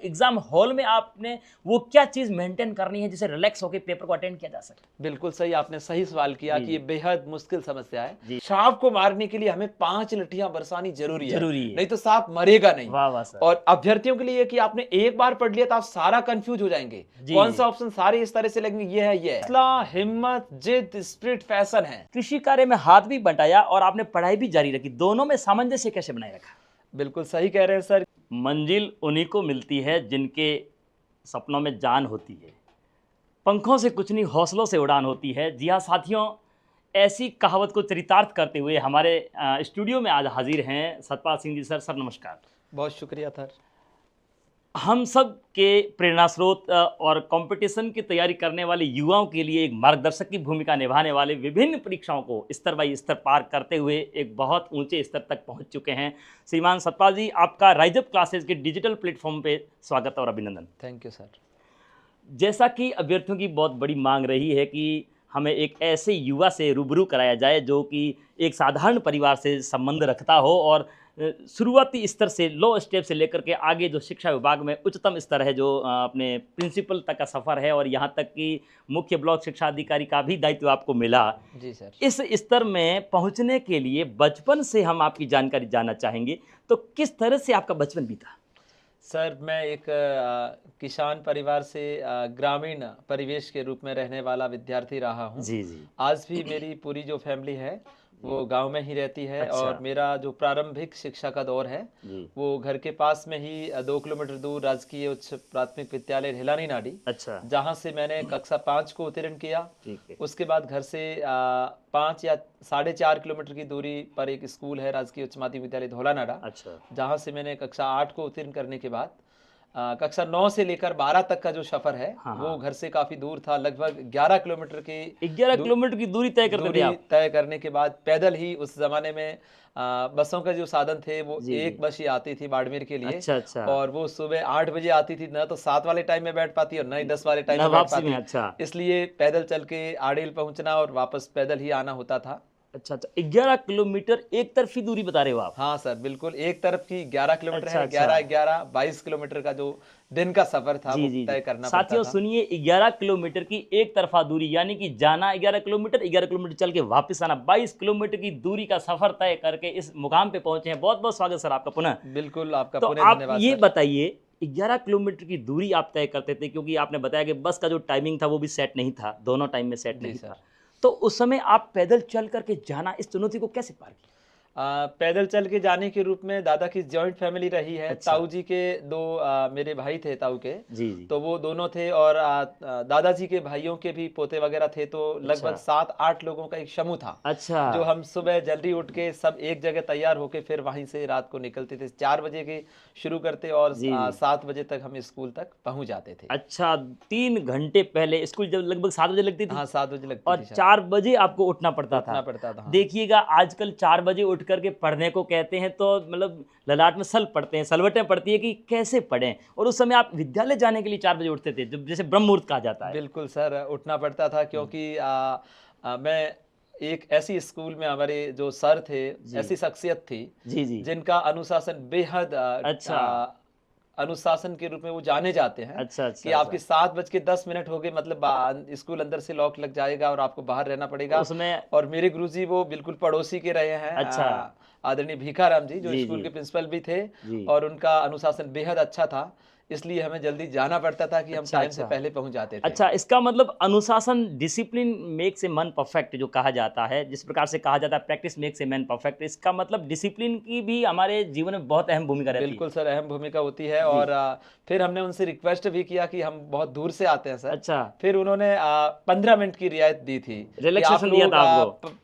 Exam hall में आपने वो क्या चीज़ मेंटेन करनी है जिसे रिलैक्स होकर पेपर को अटेंड किया जा सके? बिल्कुल सही, आपने सही सवाल किया कि ये बेहद मुश्किल समस्या है। जी। सांप को मारने के लिए हमें 5 लठियां बरसानी जरूरी है, जरूरी है। नहीं तो सांप मरेगा नहीं। वाह वाह सर। और अभ्यर्थियों के लिए कि आपने एक बार पढ़ लिया तो आप सारा कंफ्यूज हो जाएंगे, जी, कौन जी। सा ऑप्शन सारे इस तरह से लगेंगे, ये है ये है। हौसला, हिम्मत, जिद, स्पिरिट, फैशन है। कृषि कार्य में हाथ भी बंटाया और आपने पढ़ाई भी जारी रखी, दोनों में सामंजस्य कैसे बनाए रखा? बिल्कुल सही कह रहे हैं सर। मंजिल उन्हीं को मिलती है जिनके सपनों में जान होती है, पंखों से कुछ नहीं हौसलों से उड़ान होती है। जी हाँ साथियों, ऐसी कहावत को चरितार्थ करते हुए हमारे स्टूडियो में आज हाजिर हैं सतपाल सिंह जी। सर नमस्कार। बहुत शुक्रिया सर। हम सब के प्रेरणा स्रोत और कंपटीशन की तैयारी करने वाले युवाओं के लिए एक मार्गदर्शक की भूमिका निभाने वाले, विभिन्न परीक्षाओं को स्तर बाई स्तर पार करते हुए एक बहुत ऊंचे स्तर तक पहुंच चुके हैं श्रीमान सतपाल जी। आपका राइजअप क्लासेस के डिजिटल प्लेटफॉर्म पे स्वागत और अभिनंदन। Thank you sir. जैसा कि अभ्यर्थियों की बहुत बड़ी मांग रही है कि हमें एक ऐसे युवा से रूबरू कराया जाए जो कि एक साधारण परिवार से संबंध रखता हो और शुरुआती स्तर से, लो स्टेप से लेकर के आगे जो शिक्षा विभाग में उच्चतम स्तर है, जो अपने प्रिंसिपल तक का सफ़र है और यहाँ तक कि मुख्य ब्लॉक शिक्षा अधिकारी का भी दायित्व आपको मिला। जी सर। इस स्तर में पहुँचने के लिए बचपन से हम आपकी जानकारी जानना चाहेंगे, तो किस तरह से आपका बचपन बीता? सर मैं एक किसान परिवार से ग्रामीण परिवेश के रूप में रहने वाला विद्यार्थी रहा हूँ। जी जी। आज भी मेरी पूरी जो फैमिली है वो गांव में ही रहती है। अच्छा। और मेरा जो प्रारंभिक शिक्षा का दौर है वो घर के पास में ही 2 किलोमीटर दूर राजकीय उच्च प्राथमिक विद्यालय हिलानी नाडी, अच्छा, जहाँ से मैंने कक्षा 5 को उत्तीर्ण किया। ठीक है। उसके बाद घर से 5 या 4.5 किलोमीटर की दूरी पर एक स्कूल है, राजकीय उच्च माध्यमिक विद्यालय धौलानाडा, अच्छा, जहाँ से मैंने कक्षा 8 को उत्तीर्ण करने के बाद कक्षा 9 से लेकर 12 तक का जो सफर है हाँ, वो हाँ। घर से काफी दूर था। लगभग 11 किलोमीटर की 11 किलोमीटर की दूरी तय करते थे दूरी आप? तय करने के बाद पैदल ही, उस जमाने में बसों का जो साधन थे वो जी, एक जी। बस ही आती थी बाड़मेर के लिए। अच्छा, अच्छा। और वो सुबह 8 बजे आती थी, ना तो 7 वाले टाइम में बैठ पाती और ना ही 10 वाले टाइम ना में बैठ वापसी में, पाती। अच्छा। इसलिए पैदल चल के आड़ेल पहुंचना और वापस पैदल ही आना होता था। अच्छा, अच्छा, 11 किलोमीटर एक तरफी दूरी बता रहे हो आप? हाँ सर बिल्कुल, एक तरफ की 11 किलोमीटर अच्छा, है। अच्छा। 11 22 किलोमीटर का जो दिन का सफर था जी, वो जी, तय जी। करना पड़ता साथियों था। सुनिए, 11 किलोमीटर की एक तरफा दूरी, यानी कि जाना 11 किलोमीटर, 11 किलोमीटर चल के वापस आना, 22 किलोमीटर की दूरी का सफर तय करके इस मुकाम पे पहुंचे हैं। बहुत बहुत स्वागत सर आपका पुनः। बिल्कुल, आपका तो पुनः आप धन्यवाद ये सर। बताइए, 11 किलोमीटर की दूरी आप तय करते थे, क्योंकि आपने बताया कि बस का जो टाइमिंग था वो भी सेट नहीं था, दोनों टाइम में सेट जी नहीं सर। था। तो उस समय आप पैदल चल करके जाना, इस चुनौती को कैसे पार किया? पैदल चल के जाने के रूप में दादा की जॉइंट फैमिली रही है। अच्छा। ताऊ जी के 2 मेरे भाई थे ताऊ के, जी, जी। तो वो दोनों थे। और दादाजी के भाइयों के भी पोते वगैरह थे, तो लगभग अच्छा। 7-8 लोगों का एक समूह था। अच्छा। जो हम सुबह जल्दी उठ के सब एक जगह तैयार होके फिर वहीं से रात को निकलते थे। 4 बजे के शुरू करते और जी, जी। 7 बजे तक हम स्कूल तक पहुंच जाते थे। अच्छा, 3 घंटे पहले स्कूल जब लगभग 7 बजे लगती थी? हाँ 7 बजे लगती और थी सर। 4 बजे आपको उठना पड़ता था। उठना पड़ता था, हाँ। देखिएगा आजकल 4 बजे उठ करके पढ़ने को कहते हैं तो मतलब ललाट में सल पड़ते हैं, सलवटें पड़ती है कि कैसे पढ़ें। और उस समय आप विद्यालय जाने के लिए 4 बजे उठते थे, जब जैसे ब्रह्म मुहूर्त कहा जाता है। बिल्कुल सर, उठना पड़ता था क्योंकि मैं एक ऐसी स्कूल में, हमारे जो सर थे, जी। ऐसी शख्सियत थी जी, जी। जिनका अनुशासन बेहद अच्छा। अनुशासन के रूप में वो जाने जाते हैं। अच्छा, अच्छा, कि आपके 7:10 हो गए मतलब स्कूल अंदर से लॉक लग जाएगा और आपको बाहर रहना पड़ेगा। उसमें और मेरे गुरुजी वो बिल्कुल पड़ोसी के रहे हैं। अच्छा। आदरणीय भीखाराम जी, जो जी, स्कूल जी। के प्रिंसिपल भी थे। जी। और उनका अनुशासन बेहद अच्छा था, इसलिए हमें जल्दी जाना पड़ता था कि हम अच्छा, टाइम से अच्छा। पहले पहुंच जाते थे। अच्छा, इसका मतलब अनुशासन, discipline makes a man perfect जो कहा जाता है, जिस प्रकार से कहा जाता है practice makes a man perfect, इसका मतलब डिसिप्लिन की भी हमारे जीवन में बहुत अहम भूमिका रहती है। बिल्कुल सर, अहम भूमिका होती है। जी। और फिर हमने उनसे रिक्वेस्ट भी किया कि हम बहुत दूर से आते हैं सर। अच्छा। फिर उन्होंने 15 मिनट की रियायत दी थी कि आप रिलैक्सेशन दिया लोग था आपको।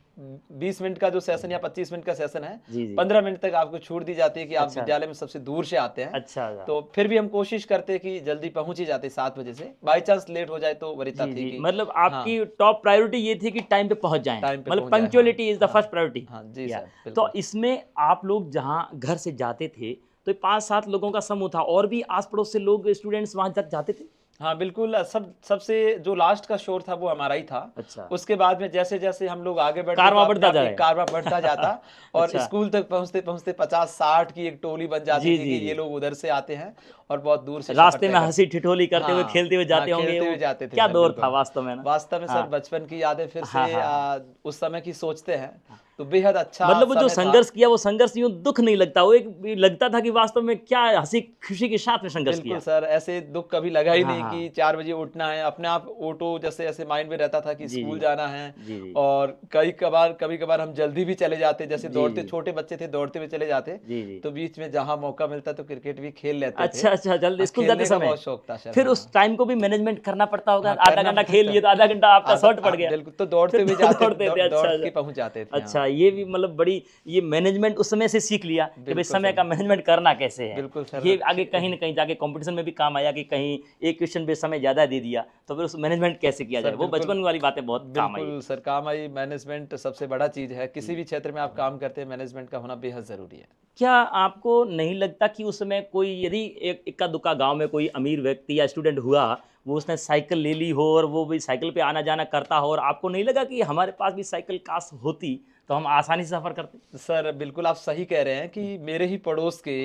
20 मिनट का जो सेशन या 25 मिनट का सेशन है, जी, जी। 15 मिनट तक आपको छूट दी जाती है कि आप अच्छा। विद्यालय में सबसे दूर से आते हैं। अच्छा, अच्छा। तो फिर भी हम कोशिश करते कि जल्दी पहुंच ही जाते 7 बजे से। बाई चांस लेट हो जाए तो वरीता जी, थी जी। कि मतलब हाँ, आपकी टॉप प्रायोरिटी ये थी कि टाइम पे पहुंच जाएं, टाइम पे मतलब पहुंच जाए। पंक्चुअलिटी इज द हाँ, फर्स्ट प्रायोरिटी। हाँ जी या सर, तो बिल्कुल। इसमें आप लोग जहां घर से जाते थे तो 5-7 लोगों का समूह था, और भी आस पड़ोस से लोग स्टूडेंट्स वहां तक जाते थे? हाँ बिल्कुल, सबसे जो लास्ट का शोर था वो हमारा ही था। अच्छा। उसके बाद में जैसे जैसे हम लोग आगे बढ़ते कारवां तो अपने बढ़ता आप जाए। एक कारवां बढ़ता जाता और अच्छा। स्कूल तक पहुंचते पहुंचते 50-60 की एक टोली बन जाती जी, थी जी, कि ये जी। लोग उधर से आते हैं और बहुत दूर से सफर रास्ते तय में करते। हँसी ठिठोली करते हुए, हाँ, खेलते हुए हाँ, जाते होंगे खेलते वो। हुए जाते थे क्या सर, दौर था बिल्कुल। वास्तव में ना। वास्तव में सर हाँ। बचपन की यादें फिर हाँ, से हाँ, हाँ। उस समय की सोचते हैं तो बेहद अच्छा मतलब वो जो समय था। संघर्ष किया, वो संघर्ष यूँ दुःख नहीं लगता, वो एक लगता था कि वास्तव में क्या हँसी-खुशी के साथ में संघर्ष बिल्कुल किया। सर, ऐसे दुःख कभी लगा ही हाँ, नहीं कि हाँ। 4 बजे उठना है, अपने आप ऑटो जैसे ऐसे माइंड में रहता था कि जी, स्कूल जी। जाना है। जी, जी। और कभी-कभार हम जल्दी भी चले जाते, जैसे जी, दौड़ते, जी। छोटे बच्चे थे दौड़ते हुए चले जाते, जी, जी। तो बीच में जहाँ मौका मिलता तो क्रिकेट भी खेल लेते थे। अच्छा, अच्छा, जल्दी हाँ, स्कूल जाते खेलने का समय? बहुत शौक था सर, फिर उस हाँ। टाइम को भी मैनेजमेंट करना पड़ता होगा, हाँ, आधा करना घंटा खेल पड़ता। लिए तो आधा घंटा आपका आधा शॉर्ट पड़ गया। बिल्कुल, तो फिर दौड़ते हुए दौड़ते थे, दौड़ अच्छा, के अच्छा। पहुँच जाते थे, हाँ। अच्छा, ये भी मतलब बड़ी ये मैनेजमेंट उस समय से सीख लिया कि भई बिल्कुल समय सर, का मैनेजमेंट करना कैसे है। बिल्कुल सर। ये आगे कहीं न कहीं जाके कॉम्पिटिशन में भी काम आया कि कहीं एक क्वेश्चन पे समय ज़्यादा दे दिया, तो फिर उस मैनेजमेंट कैसे किया जाए, सर वो बिल्कुल, बचपन वाली बातें बहुत काम आई। बिल्कुल सर, काम आई। मैनेजमेंट सबसे बड़ा चीज़ है, किसी भी क्षेत्र में आप काम करते हैं मैनेजमेंट का होना बेहद ज़रूरी है। क्या आपको नहीं लगता कि उस समय कोई यदि एक इक्का-दुक्का गाँव में कोई अमीर व्यक्ति या स्टूडेंट हुआ, वो उसने साइकिल ले ली हो और वो भी साइकिल पे आना-जाना करता हो और आपको नहीं लगा कि हमारे पास भी साइकिल काश होती, तो हम आसानी से सफ़र करते? सर बिल्कुल आप सही कह रहे हैं कि मेरे ही पड़ोस के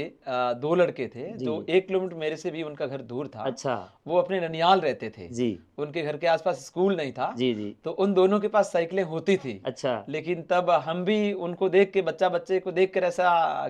2 लड़के थे जी, जो जी। 1 किलोमीटर मेरे से भी उनका घर दूर था। अच्छा। वो अपने ननिहाल रहते थे। जी। उनके घर के आस-पास स्कूल नहीं था, जी, जी। तो उन दोनों के पास साइकिलें होती थी। अच्छा। लेकिन तब हम भी उनको देख के बच्चा बच्चे को देख कर ऐसा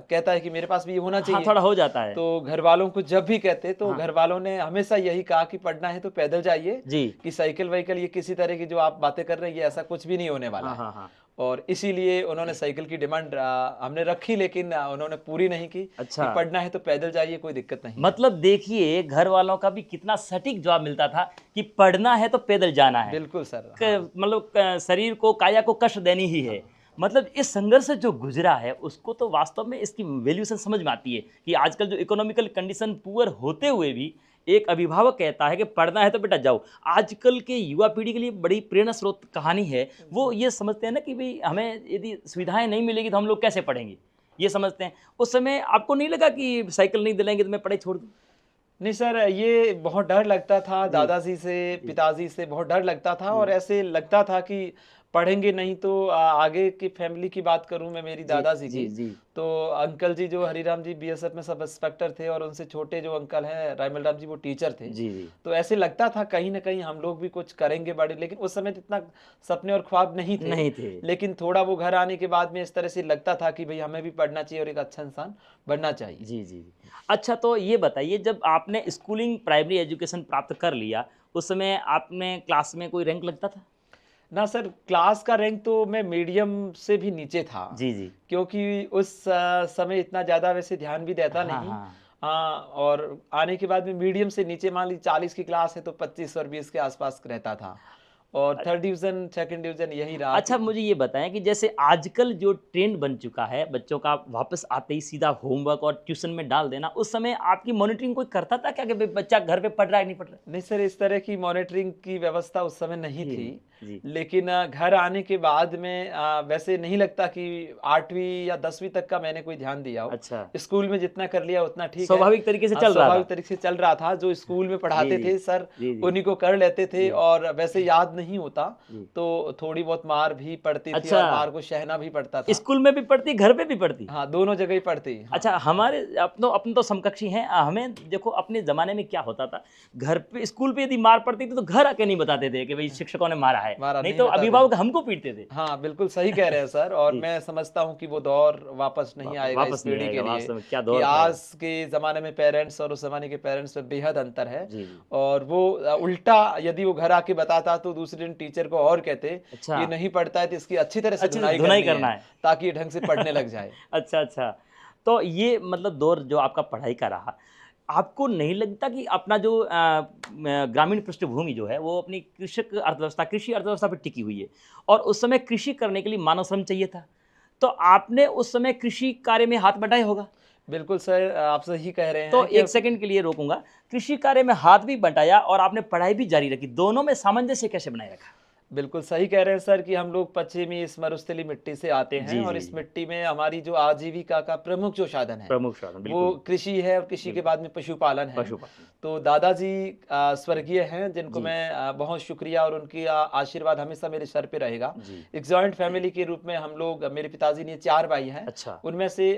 कहता है कि मेरे पास भी ये होना हाँ, चाहिए। थोड़ा हो जाता है। तो घरवालों को जब भी कहते तो हाँ। घरवालों ने हमेशा यही कहा कि पढ़ना है तो पैदल जाइए, जी। कि साइकिल-वाइकिल ये किसी तरह की जो आप बातें कर रहे हैं ये ऐसा कुछ भी नहीं होने वाला हाँ, है। हाँ, हाँ। और इसीलिए उन्होंने साइकिल की डिमांड हमने रखी लेकिन उन्होंने पूरी नहीं की कि अच्छा। पढ़ना है तो पैदल जाइए, कोई दिक्कत नहीं है। मतलब देखिए, घर वालों का भी कितना सटीक जवाब मिलता था कि पढ़ना है तो पैदल जाना है। बिल्कुल सर, हाँ। मतलब शरीर को, काया को कष्ट देनी ही है। मतलब इस संघर्ष से जो गुजरा है, उसको तो वास्तव में इसकी वैल्यूएशन समझ में आती है कि आजकल जो इकोनॉमिकल कंडीशन पुअर होते हुए भी एक अभिभावक कहता है कि पढ़ना है तो बेटा जाओ। आजकल के युवा पीढ़ी के लिए बड़ी प्रेरणा स्रोत कहानी है। वो ये समझते हैं ना कि भई हमें यदि सुविधाएँ नहीं मिलेगी तो हम लोग कैसे पढ़ेंगे? ये समझते हैं। उस समय आपको नहीं लगा कि साइकिल नहीं दिलाएँगे तो मैं पढ़ाई छोड़ दूँ? नहीं सर, ये बहुत डर लगता था जी, दादाजी से, जी। पिताजी से बहुत डर लगता था और जी। ऐसे लगता था कि पढ़ेंगे नहीं तो आगे की फैमिली की बात करूं मैं मेरी जी, दादाजी जी, की, जी। तो अंकल जी जो हरिराम जी बीएसएफ में सब इंस्पेक्टर थे और उनसे छोटे जो अंकल हैं रायमल राम जी वो टीचर थे। जी, जी। तो ऐसे लगता था कहीं ना कहीं हम लोग भी कुछ करेंगे बड़े, लेकिन उस समय तो इतना सपने और ख्वाब नहीं थे। नहीं थे। लेकिन थोड़ा वो घर आने के बाद में इस तरह से लगता था कि भाई हमें भी पढ़ना चाहिए और एक अच्छा इंसान बनना चाहिए। जी, जी। अच्छा, तो ये बताइए, जब आपने स्कूलिंग प्राइमरी एजुकेशन प्राप्त कर लिया, उस समय आपने क्लास में कोई रैंक लगता था? ना सर, क्लास का रैंक तो मैं मीडियम से भी नीचे था, जी, जी। क्योंकि उस समय इतना ज़्यादा वैसे ध्यान भी देता हाँ, नहीं। हाँ। और आने के बाद में मीडियम से नीचे मान लीजिए 40 की क्लास है तो 25 और 20 के आसपास रहता था और थर्ड डिवीज़न सेकंड डिवीज़न यही रहा कि अच्छा, मुझे ये बताएँ कि जैसे आजकल जो ट्रेंड बन चुका है, बच्चों का वापस आते ही सीधा होमवर्क और ट्यूशन में डाल देना, उस समय आपकी मॉनिटरिंग कोई करता था क्या कि भई बच्चा घर पे पढ़ रहा है, नहीं पढ़ रहा है? नहीं सर, इस तरह की मॉनिटरिंग की व्यवस्था उस समय नहीं जी, थी। जी। लेकिन घर आने के बाद में वैसे नहीं लगता कि 8वीं या 10वीं तक का मैंने कोई ध्यान दिया हो। अच्छा। स्कूल में जितना कर लिया उतना ठीक है। स्वाभाविक तरीके से चल रहा स्वाभाविक था। तरीके से चल रहा था। जो स्कूल में जी, पढ़ाते जी। थे सर, जी, जी। उन्हीं को कर लेते थे जी। और वैसे याद नहीं होता, जी। तो थोड़ी बहुत मार भी पड़ती थी अच्छा, और मार को सहना भी पड़ता था। स्कूल में भी पढ़ती, घर पे भी पढ़ती? हाँ, दोनों जगह ही पड़ती। हाँ। अच्छा, हमारे अपन तो समकक्षी हैं। हमें देखो अपने ज़माने में क्या होता था, घर पे स्कूल पे यदि मार पड़ती थी तो घर आके नहीं बताते थे कि भई शिक्षकों ने मारा है, मारा नहीं नहीं तो बताते। अभिभावक हमको पीटते थे। हाँ, बिल्कुल सही कह रहे हैं सर और जी। मैं समझता हूँ कि वो दौर वापस नहीं आएगा इस वापस नहीं पीढ़ी आएगा, के लिए, वास्तव में क्या कि दौर था वो। आज के ज़माने में पेरेंट्स और उस ज़माने के पेरेंट्स में बेहद अंतर है। जी, जी। और वो उल्टा यदि वो घर आके बताता तो दूसरे दिन टीचर को और कहते, अच्छा। ये नहीं पढ़ता है तो इसकी अच्छी तरह से अच्छे से धुनाई धुनाई करनी करना है, है। ताकि ये ढंग से पढ़ने लग जाए। अच्छा, अच्छा। तो ये मतलब दौर जो आपका पढ़ाई का रहा, आपको नहीं लगता कि अपना जो ग्रामीण पृष्ठभूमि जो है, वो अपनी कृषि अर्थव्यवस्था पे टिकी हुई है और उस समय कृषि करने के लिए मानव श्रम चाहिए था। तो आपने उस समय कृषि कार्य में हाथ बटाया होगा? बिल्कुल सर, आप सही कह रहे तो हैं कि 1 सेकंड के लिए रोकूँगा। कृषि कार्य में हाथ भी बटाया और आपने पढ़ाई भी जारी रखी, दोनों में सामंजस्य कैसे बनाए रखा? बिल्कुल सही कह रहे हैं सर कि हम लोग पश्चिमी इस मरुस्थलीय मिट्टी से आते हैं जी, और जी, इस जी। मिट्टी में हमारी जो आजीविका का प्रमुख जो साधन है प्रमुख साधन, वो बिल्कुल, कृषि है और कृषि के बिल्कुल। बाद में पशुपालन है। पशुपालन। तो दादाजी स्वर्गीय हैं जिनको जी, मैं बहुत शुक्रिया और उनकी आशीर्वाद हमेशा मेरे सर पे रहेगा। जी। एक जॉइंट फैमिली के रूप में हम लोग मेरे पिताजी ने 4 भाई हैं। अच्छा, उनमें से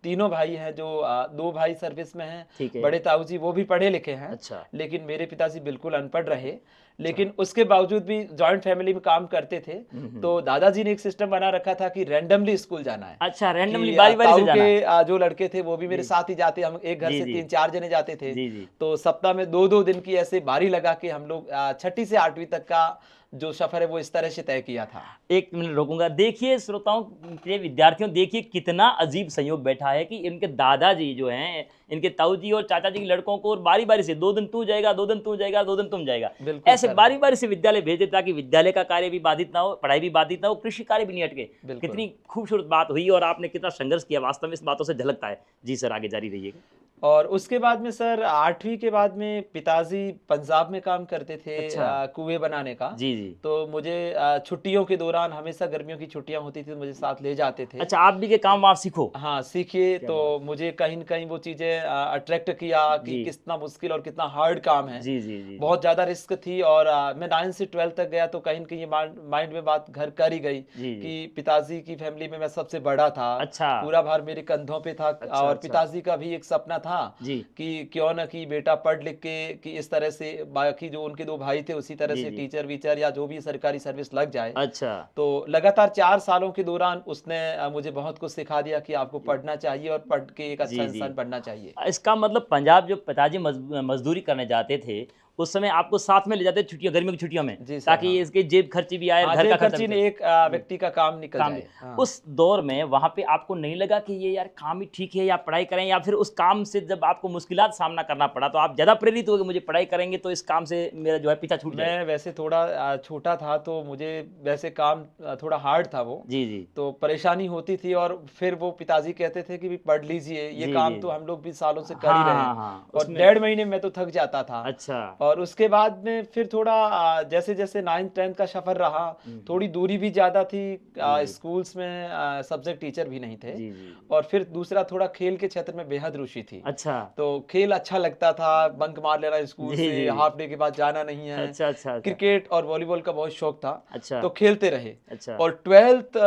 तीनों भाई हैं जो 2 भाई सर्विस में हैं। ठीक है। बड़े ताऊ जी वो भी पढ़े लिखे हैं, अच्छा, लेकिन मेरे पिताजी बिल्कुल अनपढ़ रहे। अच्छा। लेकिन उसके बावजूद भी जॉइंट फैमिली में काम करते थे। तो दादाजी ने एक सिस्टम बना रखा था कि रैंडमली स्कूल जाना है। अच्छा, रैंडमली कि बारी-बारी से ताऊ जाना है। के जो लड़के थे वो भी मेरे जी। साथ ही जाते, हम एक घर जी, से जी। 3-4 जने जाते थे। जी, जी। तो सप्ताह में 2-2 दिन की ऐसे बारी लगा के हम लोग 6ठी से 8वीं तक का जो सफर है वो इस तरह से तय किया था। 1 मिनट रोकूँगा। देखिए श्रोताओं के विद्यार्थियों, देखिए कितना अजीब संयोग बैठा है कि इनके दादाजी जो हैं, इनके ताऊ जी और चाचा जी के लड़कों को बारी-बारी से 2 दिन तू जाएगा, 2 दिन तू जाएगा, 2 दिन तुम जाएगा। बिल्कुल ऐसे सर। बारी-बारी से विद्यालय भेजे ताकि विद्यालय का कार्य भी बाधित ना हो, पढ़ाई भी बाधित ना हो, कृषि कार्य भी नहीं अटके। बिल्कुल। कितनी खूबसूरत बात हुई और आपने कितना संघर्ष किया, वास्तव में इस बातों से झलकता है। जी सर, आगे जारी रहिएगा। और उसके बाद में सर 8वीं के बाद में पिताजी पंजाब में काम करते थे अच्छा। कुएं बनाने का। जी, जी। तो मुझे छुट्टियों के दौरान हमेशा गर्मियों की छुट्टियां होती थी तो मुझे साथ ले जाते थे। अच्छा, आप भी के काम आप सीखो। हाँ, सीखिए। क्या तो बात मुझे कहीं न कहीं वो चीज़ें अट्रैक्ट किया कि जी। कितना मुश्किल और कितना हार्ड काम है। जी, जी, जी। बहुत ज़्यादा रिस्क थी और मैं 9 से 12 तक गया तो कहीं न कहीं ये माइंड में बात घर कर ही गई जी, जी। कि पिताजी की फैमिली में मैं सबसे बड़ा था। अच्छा। पूरा भार मेरे कंधों पे था अच्छा, और अच्छा। पिताजी का भी एक सपना था जी। कि क्यों ना कि बेटा पढ़ लिख के कि इस तरह से बाकी जो उनके 2 भाई थे उसी तरह जी, से जी। टीचर-वीचर या जो भी सरकारी सर्विस लग जाए। अच्छा। तो लगातार 4 सालों के दौरान उसने मुझे बहुत कुछ सिखा दिया कि आपको पढ़ना चाहिए और पढ़ के एक अच्छा जी, जी। इंसान बनना चाहिए। इसका मतलब पंजाब जो पिताजी मज़दूरी करने जाते थे, उस समय आपको साथ में ले जाते थे छुट्टियाँ, गर्मियों की छुट्टियों में, जी सर, ताकि हाँ। इसके जेब खर्ची भी आए और हाँ, घर जेब का खर्चा खर्ची भी ने चले। एक जी। व्यक्ति का काम निकल काम भी। जाए। हाँ। उस दौर में वहाँ पे आपको नहीं लगा कि ये यार काम ही ठीक है या पढ़ाई करें, या फिर उस काम से जब आपको मुश्किलात सामना करना पड़ा तो आप ज़्यादा प्रेरित हो गए, मुझे पढ़ाई करेंगे तो इस काम से मेरा जो है पीछा छूट जाएगा? मैं वैसे थोड़ा छोटा था तो मुझे वैसे काम थोड़ा हार्ड था वो। जी, जी। तो परेशानी होती थी और फिर वो पिताजी कहते थे कि भी पढ़ लीजिए, ये जी, काम जी। तो हम लोग भी सालों से कर ही हाँ, रहे हाँ, हैं। हाँ। और उसमें 1.5 महीने में मैं तो थक जाता था। अच्छा। और उसके बाद में फिर थोड़ा जैसे-जैसे 9th-10th का सफ़र रहा, थोड़ी दूरी भी ज़्यादा थी। जी, जी। स्कूल्स में सब्जेक्ट टीचर भी नहीं थे। जी, जी। और फिर दूसरा थोड़ा खेल के क्षेत्र में बेहद रुचि थी। अच्छा। तो खेल अच्छा लगता था, बंक मार लेना स्कूल जी, से, जी। हाफ डे के बाद जाना नहीं है। अच्छा, अच्छा, अच्छा। क्रिकेट और वॉलीबॉल का बहुत शौक था, अच्छा। तो खेलते रहे। अच्छा। और 12th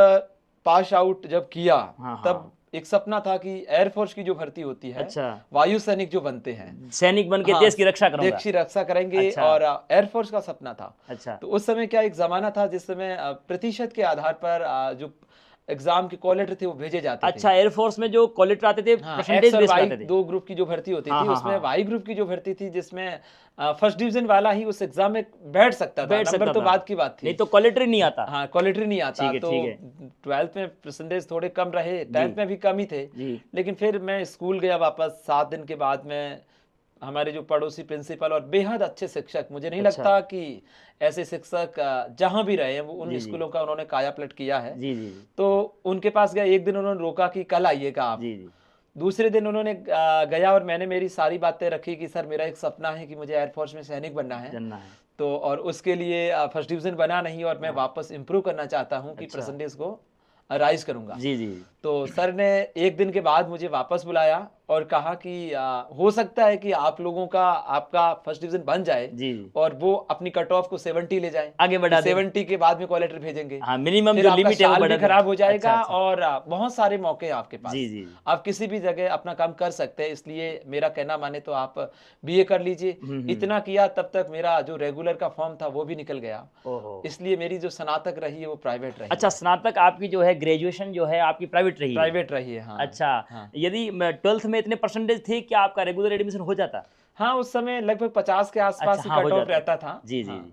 पास आउट जब किया, हाँ, हाँ। तब एक सपना था कि एयरफोर्स की जो भर्ती होती है, अच्छा। वायु सैनिक जो बनते हैं, सैनिक बन के हाँ, देश की रक्षा करूँगा। देश की रक्षा करेंगे। अच्छा। और एयरफोर्स का सपना था। अच्छा। तो उस समय क्या एक ज़माना था जिस समय प्रतिशत के आधार पर जो एग्ज़ाम के कॉल लेटर थे वो भेजे जाते थे। अच्छा, एयरफोर्स में जो कॉल लेटर आते थे, हाँ, परसेंटेज एक्स और बेस पे वाई आते थे। 2 ग्रुप की जो भर्ती होती हाँ, थी, हाँ, उसमें हाँ। वाई ग्रुप की जो भर्ती थी जिसमें फर्स्ट डिवीज़न वाला ही उस एग्ज़ाम में बैठ सकता था, बैठ नंबर सकता तो था। बाद की बात नहीं थी। तो कॉल लेटर ही नहीं आता। हाँ, क्वालिटी नहीं आता। ठीक है, तो ठीक है। 12th में परसेंटेज थोड़े कम रहे, जी। 10th में भी कम ही थे। जी। लेकिन फिर मैं स्कूल गया वापस 7 दिन के बाद में। हमारे जो पड़ोसी प्रिंसिपल और बेहद अच्छे शिक्षक, मुझे नहीं अच्छा। लगता कि ऐसे शिक्षक जहाँ भी रहे हैं वो उन जी, जी। स्कूलों का उन्होंने कायापलट किया है। जी, जी, जी। तो उनके पास गया, एक दिन उन्होंने रोका कि कल आइएगा आप। जी, जी। दूसरे दिन उन्होंने गया और मैंने मेरी सारी बातें रखी कि सर मेरा एक सपना है कि मुझे एयरफोर्स में सैनिक बनना है। जानना है। तो और उसके लिए फर्स्ट डिवीज़न बना नहीं और मैं हाँ। वापस इम्प्रूव करना चाहता हूँ कि अच्छा। परसेंटेज को राइज़ करूँगा। जी, जी। तो सर ने 1 दिन के बाद मुझे वापस बुलाया और कहा कि हो सकता है कि आप लोगों का आपका फर्स्ट डिवीज़न बन जाए जी, जी। और वो अपनी कट ऑफ को 70 ले जाएँ। आगे बढ़ा दें। 70 के बाद में कॉल लेटर भेजेंगे। हाँ, मिनिमम फिर जो आपका लिमिट है वो साल बढ़ा भी दें। खराब हो जाएगा। अच्छा, अच्छा। और बहुत सारे मौके हैं आपके पास। जी, जी, जी। आप किसी भी जगह अपना काम कर सकते हैं, इसलिए मेरा कहना माने तो आप बीए कर लीजिए। इतना किया तब तक मेरा जो रेगुलर का फॉर्म था वो भी निकल गया। ओहो! इसलिए मेरी जो स्नातक रही है वो प्राइवेट रही अच्छा, है। स्नातक आपकी जो है, ग्रेजुएशन जो है आपकी प्राइवेट रही है? प्राइवेट रही है, हाँ। अच्छा, हाँ। यदि 12th में इतने परसेंटेज थे, क्या आपका रेगुलर एडमिशन हो जाता? हाँ, उस समय लगभग 50 के आसपास अच्छा, ही हाँ, हो कट ऑफ जाता है। रहता था। जी, जी, हाँ। जी।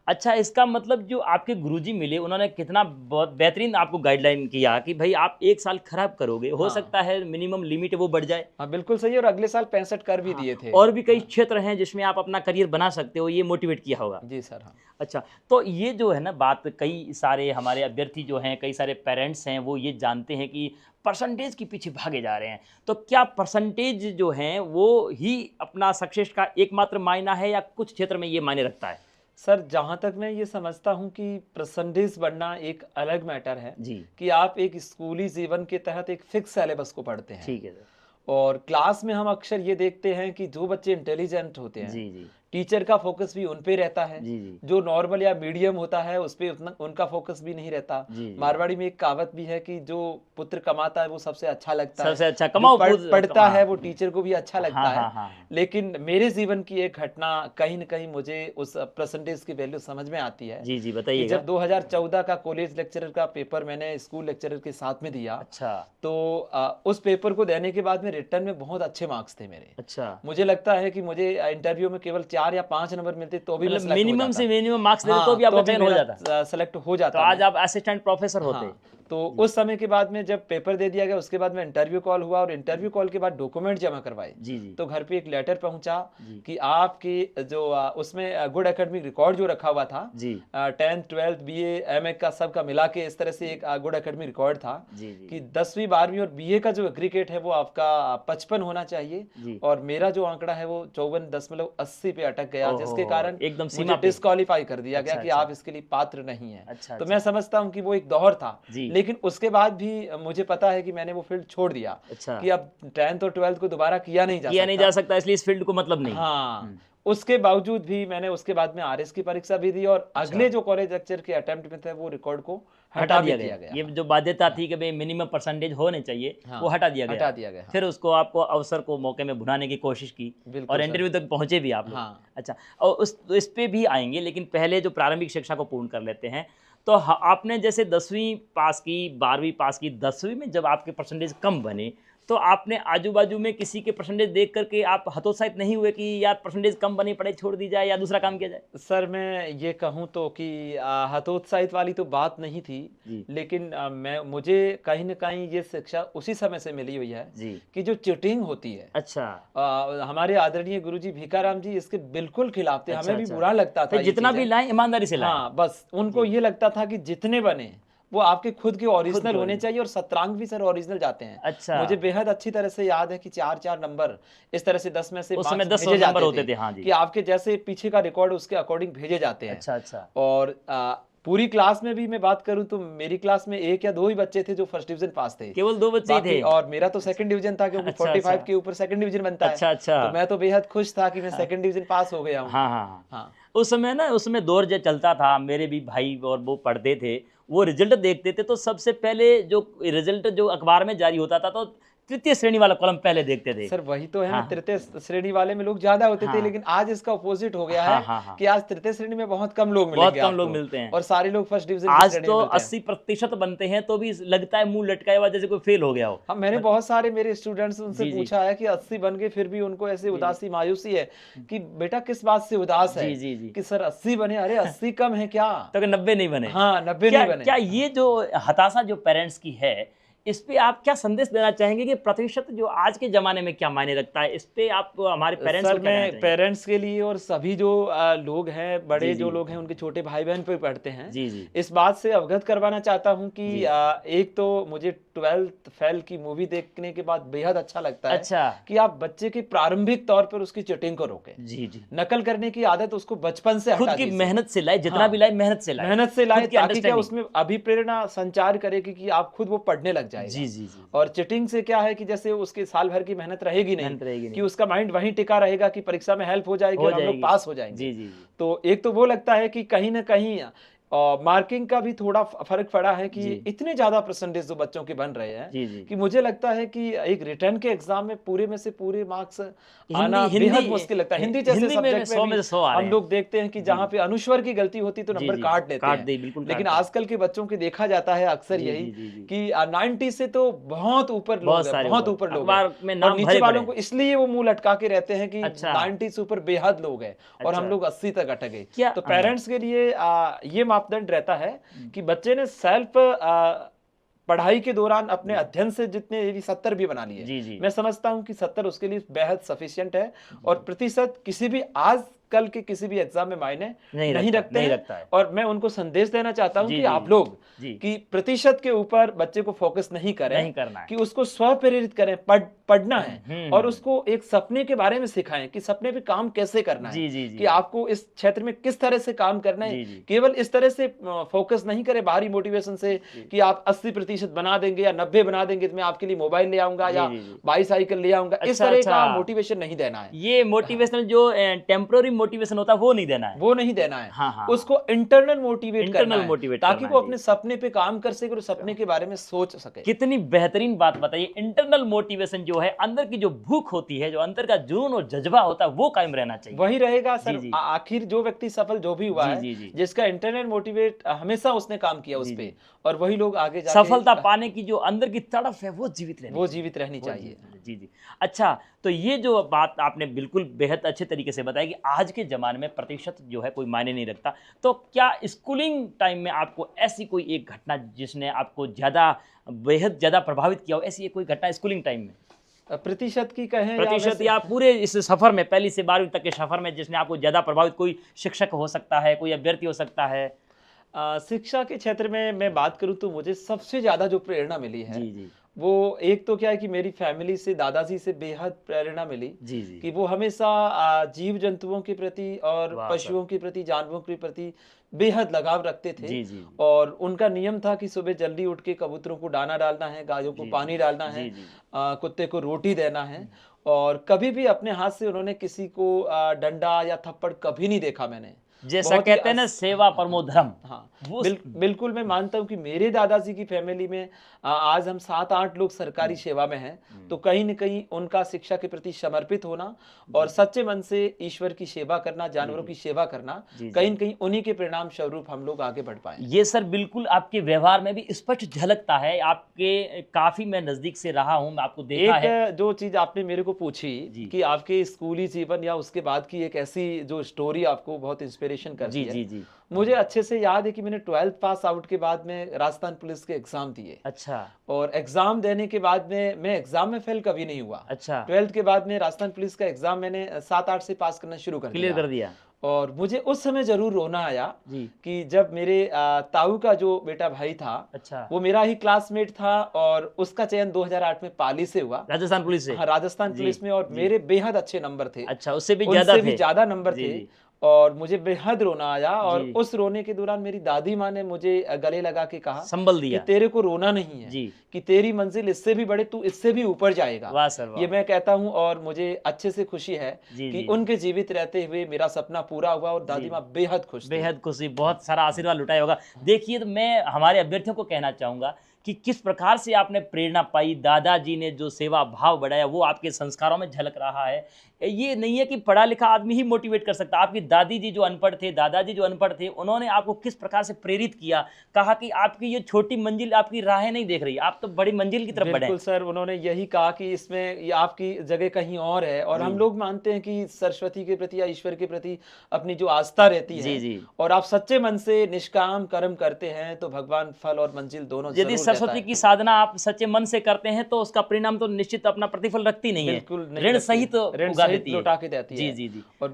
अच्छा, इसका मतलब जो आपके गुरुजी मिले, उन्होंने कितना बहुत बेहतरीन आपको गाइडलाइन किया कि भई आप 1 साल खराब करोगे, हो हाँ। सकता है मिनिमम लिमिट है वो बढ़ जाए। हाँ, बिल्कुल सही। और अगले साल 65 कर भी हाँ, दिए थे। और भी कई हाँ। क्षेत्र हैं जिसमें आप अपना करियर बना सकते हो, ये मोटिवेट किया होगा। जी सर, हाँ। अच्छा, तो ये जो है ना बात, कई सारे हमारे अभ्यर्थी जो हैं, कई सारे पेरेंट्स हैं, वो ये जानते हैं कि परसेंटेज के पीछे भागे जा रहे हैं। तो क्या परसेंटेज जो हैं, वो ही अपना सक्सेस का एकमात्र मायना है या कुछ क्षेत्र में ये मायने रखता है? सर जहाँ तक मैं ये समझता हूँ कि परसेंटेज बढ़ना एक अलग मैटर है जी, कि आप एक स्कूली जीवन के तहत एक फिक्स सिलेबस को पढ़ते हैं ठीक है सर। और क्लास में हम अक्सर ये देखते हैं कि जो बच्चे इंटेलिजेंट होते हैं जी, जी, टीचर का फोकस भी उन पे रहता है। जी, जी, जो नॉर्मल या मीडियम होता है उस पे उतना उनका फोकस भी नहीं रहता। जी, जी। मारवाड़ी में एक कहावत भी है कि जो पुत्र कमाता है वो सबसे अच्छा लगता है। सबसे अच्छा जो कमाओ खुद पढ़ता कमा। है वो टीचर को भी अच्छा लगता हाँ, है। हाँ, हाँ। लेकिन मेरे जीवन की एक घटना कहीं न कहीं मुझे उस परसेंटेज की वैल्यू समझ में आती है जी, जी, कि बताइएगा। जब 2014 का कॉलेज लेक्चरर का पेपर मैंने स्कूल लेक्चरर के साथ में दिया, अच्छा, तो उस पेपर को देने के बाद में रिटर्न में बहुत अच्छे मार्क्स थे मेरे। अच्छा। मुझे लगता है कि मुझे इंटरव्यू में केवल 4 या 5 नंबर मिलते तो भी मैं मतलब सेलेक्ट हो मिनिमम जाता। से मिनिमम मार्क्स देते तो हाँ, भी आपका तो भी चयन हो जाता। मेरा सेलेक्ट हो तो जाता आज मैं। आप असिस्टेंट प्रोफेसर होते। हाँ, तो उस समय के बाद में जब पेपर दे दिया गया उसके बाद में इंटरव्यू कॉल हुआ और इंटरव्यू कॉल के बाद डॉक्यूमेंट जमा करवाए। जी, जी, तो घर पे एक लेटर पहुंचा जी, कि आपकी जो उसमें गुड एकेडमिक रिकॉर्ड जो रखा हुआ था, जी, 10th 12th बीए एमए का सबका मिला के इस तरह से एक गुड एकेडमिक रिकॉर्ड था जी, जी, कि 10वीं 12वीं और बीए का जो एग्रीगेट है वो आपका 55 होना चाहिए जी। और मेरा जो आंकड़ा है वो 54.80 पे अटक गया, जिसके ओहो! कारण एकदम मुझे सीमा पे। डिस्क्वालीफाई कर दिया गया अच्छा, कि अच्छा। आप इसके लिए पात्र नहीं है। अच्छा, तो अच्छा। मैं समझता हूँ कि वो एक दौर था, जी। लेकिन उसके बाद भी मुझे पता है कि मैंने वो फील्ड छोड़ दिया अच्छा। कि अब 10th और 12th को दोबारा किया नहीं जा किया नहीं सकता। जा सकता इसलिए इस फील्ड को मतलब नहीं। हाँ, उसके बावजूद भी मैंने उसके बाद में आरएस की परीक्षा भी दी और अच्छा। अगले जो कॉलेज लेक्चर के अटेम्प्ट में थे वो रिकॉर्ड को हटा हटा भी दिया दिया ये गया। जो बाध्यता थी कि भाई मिनिमम परसेंटेज होने चाहिए, हाँ, वो हटा दिया गया। हटा दिया गया। फिर उसको आपको अवसर को मौके में भुनाने की कोशिश की बिल्कुल और सर। इंटरव्यू तक पहुंचे भी आप लोग। हाँ। अच्छा, और इस पे भी आएंगे, लेकिन पहले जो प्रारंभिक शिक्षा को पूर्ण कर लेते हैं। तो आपने जैसे 10वीं पास की, 12वीं पास की, 10वीं में जब आपके परसेंटेज कम बने तो आपने आजू बाजू में किसी के परसेंटेज देख करके आप हतोत्साहित नहीं हुए कि यार परसेंटेज कम बनी, पढ़ाई छोड़ दी जाए या दूसरा काम किया जाए? सर मैं ये कहूँ तो कि हतोत्साहित वाली तो बात नहीं थी, जी, लेकिन मुझे कहीं न कहीं ये शिक्षा उसी समय से मिली हुई है जी। कि जो चीटिंग होती है, अच्छा। हमारे आदरणीय गुरुजी भीखाराम जी इसके बिल्कुल खिलाफ थे। अच्छा, हमें भी अच्छा। बुरा लगता था फिर ये जितना भी चीज़ें। लाएं ईमानदारी से लाएं। हाँ, बस उनको जी। ये लगता था कि जितने बने वो आपके खुद के खुद ओरिजिनल के होने original। चाहिए और शतरंग भी सर ओरिजिनल जाते हैं। अच्छा। मुझे बेहद अच्छी तरह से याद है कि 4-4 नंबर इस तरह से 10 में से उस समय मार्क्स 10 भेजे नंबर जाते होते थे, हाँ जी। कि आपके जैसे पीछे का रिकॉर्ड उसके अकॉर्डिंग भेजे जाते हैं। अच्छा, अच्छा। और पूरी क्लास में भी मैं बात करूं तो मेरी क्लास में 1 या 2 ही बच्चे थे जो फर्स्ट डिवीजन पास थे। केवल 2 बच्चे ही बाकी थे? और मेरा तो सेकंड डिवीजन था क्योंकि अच्छा, 45 अच्छा। के ऊपर सेकंड डिवीजन बनता है। अच्छा, अच्छा। तो मैं तो बेहद खुश था कि मैं सेकंड डिवीजन पास हो गया हूँ। हाँ, हाँ, हाँ। हाँ। उस समय ना, उस समय दौर जो चलता था, मेरे भी भाई और वो पढ़ते थे, वो रिजल्ट देखते थे तो सबसे पहले जो रिजल्ट जो अखबार में जारी होता था तो तृतीय श्रेणी वाला कॉलम पहले देखते थे। सर वही तो है ना, हाँ। तृतीय श्रेणी वाले में लोग ज्यादा होते थे, हाँ। लेकिन आज इसका अपोजिट हो गया हाँ, है हाँ, हाँ। कि आज तृतीय श्रेणी में बहुत कम लोग बहुत मिलेंगे कम लोग आपको मिलते हैं। और सारे लोग फर्स्ट डिवीजन की आज श्रेणी तो में मिलते हैं। 80% बनते हैं तो भी लगता है मुंह लटकाए हुआ जैसे कोई फेल हो गया हो। हाँ, मैंने बहुत सारे मेरे स्टूडेंट्स उनसे जी, जी। पूछा है कि 80 बन गए फिर भी उनको ऐसे उदासी मायूसी है कि बेटा किस बात से उदास है जी, जी, जी। कि सर 80 बने, अरे 80 कम है क्या? तो 90 नहीं बने। हाँ, 90 क्या नहीं बने। क्या ये जो हताशा जो पेरेंट्स की है, इस पे आप क्या संदेश देना चाहेंगे कि प्रतिशत जो आज के ज़माने में क्या मायने रखता है? इस पे आप हमारे पेरेंट्स सर को क्या कहना मैं चाहेंगे? पेरेंट्स के लिए और सभी जो लोग हैं, बड़े जी, जो जी। लोग हैं उनके छोटे भाई बहन पे पढ़ते हैं, जी, जी। इस बात से अवगत करवाना चाहता हूं कि जी। एक तो मुझे 12th फेल की मूवी देखने के बाद बेहद अच्छा लगता है अच्छा। कि आप बच्चे की प्रारंभिक तौर पर उसकी चीटिंग को रोकें। जी, जी। नकल करने की आदत उसको बचपन से खुद हटा की दीजिए। मेहनत से लाए, जितना हाँ, भी लाए मेहनत से लाए। मेहनत से लाए खुद की ताकि क्या अंडरस्टैंडिंग। उसमें अभिप्रेरणा संचार करेगी कि आप खुद वो पढ़ने लग जाएगा। जी, जी, जी। और चीटिंग से क्या है कि जैसे उसके साल भर की मेहनत रहेगी मेहनत रहेगी नहीं नहीं। कि उसका माइंड वहीं टिका रहेगा कि परीक्षा में हेल्प हो जाएगी हो और हम लोग जाएगी। पास हो जाएंगे। जी, जी, जी। तो एक तो वो लगता है कि कहीं ना कहीं मार्किंग का भी थोड़ा फर्क पड़ा है कि जी। इतने ज्यादा परसेंटेज जो बच्चों के बन रहे हैं जी, जी। कि मुझे लगता है कि एक रिटर्न के एग्जाम में पूरे में से पूरे मार्क्स आना हिंदी बेहद मुश्किल लगता है। हिंदी जैसे हिंदी में सब्जेक्ट 100 में में भी से 100 आ रहे हम हैं। लोग देखते हैं कि जहाँ पे अनुस्वर की गलती होती तो जी, नंबर जी। काट लेते काट हैं। दे, बिल्कुल लेकिन काटते हैं। आजकल के बच्चों के देखा जाता है अक्सर जी, यही जी, जी, जी। कि 90 से तो बहुत ऊपर लोग बहुत हैं, सारे बहुत ऊपर। ऊपर लोग अखबार हैं। में और नाम नीचे भरे वालों पड़े को इसलिए वो मुंह लटका के रहते हैं कि अच्छा। 90 से ऊपर बेहद लोग हैं और हम अच्छा। लोग 80 तक अटके। क्या तो पेरेंट्स के लिए ये मापदंड रहता है कि बच्चे ने सेल्फ पढ़ाई के दौरान अपने अध्ययन से जितने यदि 70 भी बना लिए, जी, जी। मैं समझता हूं कि 70 उसके लिए बेहद सफिशिएंट है और प्रतिशत किसी भी आज कल के किसी भी एग्जाम में मायने नहीं रखते नहीं हैं। रखता है। और मैं उनको संदेश देना चाहता हूं जी, कि जी, आप जी। लोग जी। कि प्रतिशत के ऊपर बच्चे को फोकस नहीं करें, नहीं करना है। कि उसको स्व प्रेरित करें, पढ़ना है और उसको एक सपने के बारे में सिखाएं कि सपने पे काम कैसे करना है, जी जी जी कि आपको इस क्षेत्र में किस तरह से काम करना है। जी जी केवल इस तरह से फोकस नहीं करें बाहरी मोटिवेशन से कि आप 80% बना देंगे या 90 बना देंगे तो मैं आपके लिए मोबाइल ले आऊंगा जी या जी जी बाईसाइकिल ले आऊंगा, इस अच्छा तरह अच्छा का मोटिवेशन नहीं देना है। ये मोटिवेशनल जो टेम्पररी मोटिवेशन होता है वो नहीं देना है। वो नहीं देना है, हाँ हाँ उसको इंटरनल मोटिवेट करना इंटरनल है मोटिवेट ताकि करना वो है अपने जी। सपने पे काम कर सके और सपने के बारे में सोच सके। कितनी बेहतरीन बात बताइए, इंटरनल मोटिवेशन जो है, अंदर की जो भूख होती है, जो अंदर का जुनून और जज्बा होता है वो कायम रहना चाहिए। वही रहेगा जी सर। जी आखिर जो व्यक्ति सफल जो भी हुआ जी है, जी जी जिसका इंटरनल मोटिवेट हमेशा उसने काम किया उस जी पे, जी और वही लोग आगे जाके सफलता पाने की जो अंदर की तड़प है वो जीवित रहनी वो चाहिए। जीवित रहनी वो चाहिए। जीवित रहनी- जी जी अच्छा, तो ये जो बात आपने बिल्कुल बेहद अच्छे तरीके से बताया कि आज के ज़माने में प्रतिशत जो है कोई मायने नहीं रखता, तो क्या स्कूलिंग टाइम में आपको ऐसी कोई एक घटना जिसने आपको ज़्यादा बेहद ज़्यादा प्रभावित किया हो, ऐसी एक कोई घटना स्कूलिंग टाइम में, प्रतिशत की कहें या प्रतिशत वैसे या पूरे इस सफ़र में, पहली से 12वीं तक के सफ़र में जिसने आपको ज़्यादा प्रभावित, कोई शिक्षक हो सकता है, कोई अभ्यर्थी हो सकता है? शिक्षा के क्षेत्र में मैं बात करूं तो मुझे सबसे ज्यादा जो प्रेरणा मिली है जी जी वो एक तो क्या है कि मेरी फैमिली से, दादाजी से बेहद प्रेरणा मिली जी जी कि वो हमेशा जीव जंतुओं के प्रति और वाह सर। पशुओं के प्रति, जानवरों के प्रति बेहद लगाव रखते थे। जी जी और उनका नियम था कि सुबह जल्दी उठ के कबूतरों को दाना डालना है, गायों को जी पानी डालना जी है, जी कुत्ते को रोटी देना है। और कभी भी अपने हाथ से उन्होंने किसी को डंडा या थप्पड़ कभी नहीं देखा मैंने। जैसा बहुत ही कहते हैं ना, सेवा परमो धर्म, हाँ, वो बिल्कुल मैं मानता हूँ कि मेरे दादाजी की फैमिली में आज हम 7-8 लोग सरकारी सेवा में हैं, तो कहीं न कहीं उनका शिक्षा के प्रति समर्पित होना और सच्चे मन से ईश्वर की सेवा करना, जानवरों की सेवा करना, जी जी कहीं न कहीं उन्हीं के परिणाम स्वरूप हम लोग आगे बढ़ पाए। ये सर बिल्कुल आपके व्यवहार में भी स्पष्ट झलकता है। आपके काफी मैं नजदीक से रहा हूं, मैं आपको देखा है। एक जो चीज़ आपने मेरे को पूछी जी कि आपके स्कूली जीवन या उसके बाद की एक ऐसी जो स्टोरी आपको बहुत इंस्पिरेशन करती जी है। जी जी मुझे अच्छे से याद है कि मैंने 12th पास आउट के बाद में राजस्थान पुलिस के एग्जाम दिए अच्छा और एग्जाम देने के बाद में मैं एग्जाम में फेल कभी नहीं हुआ। अच्छा 12th के बाद में राजस्थान पुलिस का एग्जाम मैंने 7-8 से पास करना शुरू कर क्लियर दिया। कर दिया और मुझे उस समय जरूर रोना आया जी कि जब मेरे ताऊ का जो बेटा भाई था, अच्छा वो मेरा ही क्लासमेट था और उसका चयन 2008 में पाली से हुआ। राजस्थान पुलिस से हाँ, राजस्थान जी पुलिस में, और जी मेरे बेहद अच्छे नंबर थे, अच्छा, उससे भी ज्यादा उनसे भी थे ज्यादा नंबर जी थे। जी और मुझे बेहद रोना आया और जी उस रोने के दौरान मेरी दादी माँ ने मुझे गले लगा के कहा संबल कि दिया तेरे को रोना नहीं है, जी कि तेरी मंजिल इससे भी बड़े, तू इससे भी ऊपर जाएगा। वाह सर ये वाह मैं कहता हूँ और मुझे अच्छे से खुशी है जी कि जी उनके जीवित रहते हुए मेरा सपना पूरा हुआ और दादी जी माँ बेहद खुश थी। बेहद खुशी, बहुत सारा आशीर्वाद लुटाया होगा। देखिए, तो मैं हमारे अभ्यर्थियों को कहना चाहूँगा कि किस प्रकार से आपने प्रेरणा पाई, दादाजी ने जो सेवा भाव बढ़ाया वो आपके संस्कारों में झलक रहा है। ये नहीं है कि पढ़ा लिखा आदमी ही मोटिवेट कर सकता। आपकी दादी जी जो अनपढ़ थे, दादाजी जो अनपढ़ थे, उन्होंने आपको किस प्रकार से प्रेरित किया, कहा कि आपकी ये छोटी मंजिल आपकी राहें नहीं देख रही, आप तो बड़ी मंजिल की तरफ बढ़े। बिल्कुल सर, उन्होंने यही कहा कि इसमें ये आपकी जगह कहीं और है। और हम लोग मानते हैं कि सरस्वती के प्रति या ईश्वर के प्रति अपनी जो आस्था रहती जी है जी और आप सच्चे मन से निष्काम कर्म करते हैं तो भगवान फल और मंजिल दोनों यदि जरूर देता सरस्वती है। की साधना आप सच्चे मन से करते हैं तो उसका परिणाम तो निश्चित अपना प्रतिफल रखती नहीं है, बिल्कुल नहीं ऋण रखती सहित है। ऋण उगा सहित देती है। लौटा के देती जी है। जी जी और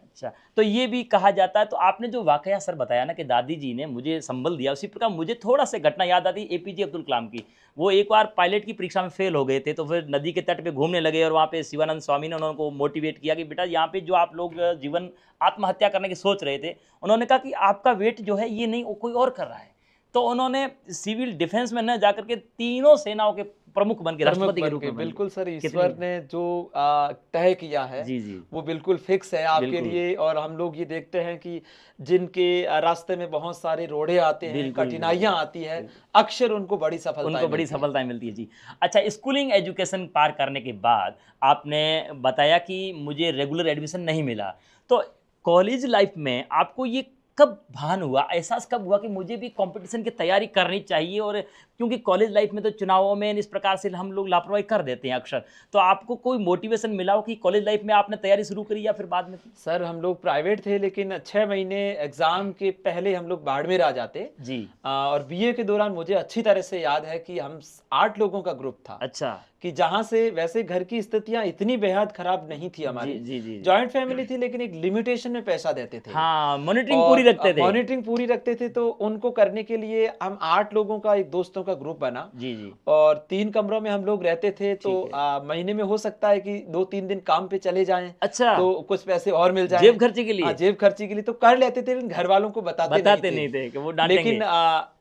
अच्छा, तो ये भी कहा जाता है। तो आपने जो वाकया सर बताया ना कि दादी जी ने मुझे संबल दिया, उसी प्रकार मुझे थोड़ा सा घटना याद आती एपीजे अब्दुल कलाम की। वो एक बार पायलट की परीक्षा में फेल हो गए थे, तो फिर नदी के तट पे घूमने लगे और वहाँ पे शिवानंद स्वामी ने उनको मोटिवेट किया कि बेटा यहाँ पे जो आप लोग जीवन आत्महत्या करने की सोच रहे थे, उन्होंने कहा कि आपका वेट जो है ये नहीं, वो कोई और कर रहा है। तो उन्होंने सिविल डिफेंस में न जाकर के तीनों सेनाओं के प्रमुख बन के राष्ट्रपति के रूप में बन गए। बिल्कुल सर, कितनी ईश्वर ने जो तय किया है जी जी वो बिल्कुल फिक्स है आपके बिल्कुल। लिए। और हम लोग ये देखते हैं कि जिनके रास्ते में बहुत सारे रोड़े आते हैं, बिल्कुल, कठिनाइयां आती है, अक्सर उनको बड़ी सफलता उनको बड़ी सफलताएं मिलती है जी। अच्छा, स्कूलिंग एजुकेशन पार करने के बाद आपने बताया कि मुझे रेगुलर एडमिशन नहीं मिला, तो कॉलेज लाइफ में आपको ये कब भान हुआ, एहसास कब हुआ कि मुझे भी कंपटीशन की तैयारी करनी चाहिए? और क्योंकि कॉलेज लाइफ में तो चुनावों में इस प्रकार से हम लोग लापरवाही कर देते हैं अक्सर, तो आपको कोई मोटिवेशन मिला हो कि कॉलेज लाइफ में आपने तैयारी शुरू करी या फिर बाद में? सर, हम लोग प्राइवेट थे लेकिन 6 महीने एग्जाम के पहले हम लोग बाड़मेर आ जाते। जी और बीए के दौरान मुझे अच्छी तरह से याद है कि हम 8 लोगों का ग्रुप था, अच्छा कि जहां से वैसे घर की स्थितियां इतनी बेहद खराब नहीं थी हमारी। जी जी जी जॉइंट फैमिली थी लेकिन एक लिमिटेशन में पैसा देते थे। हाँ, मॉनिटरिंग पूरी रखते थे। मॉनिटरिंग पूरी रखते थे, तो उनको करने के लिए हम 8 लोगों का, एक दोस्तों का ग्रुप बना जी जी। और 3 कमरों में हम लोग रहते थे। तो ठीक है। महीने में हो सकता है कि 2-3 दिन काम पे चले जाएं अच्छा, तो कुछ पैसे और मिल जाएं। जेब खर्चे के हाँ, लिए जेब खर्ची के लिए तो कर लेते थे, लेकिन घर वालों को बताते बताते नहीं नहीं थे। थे कि वो डांटेंगे। लेकिन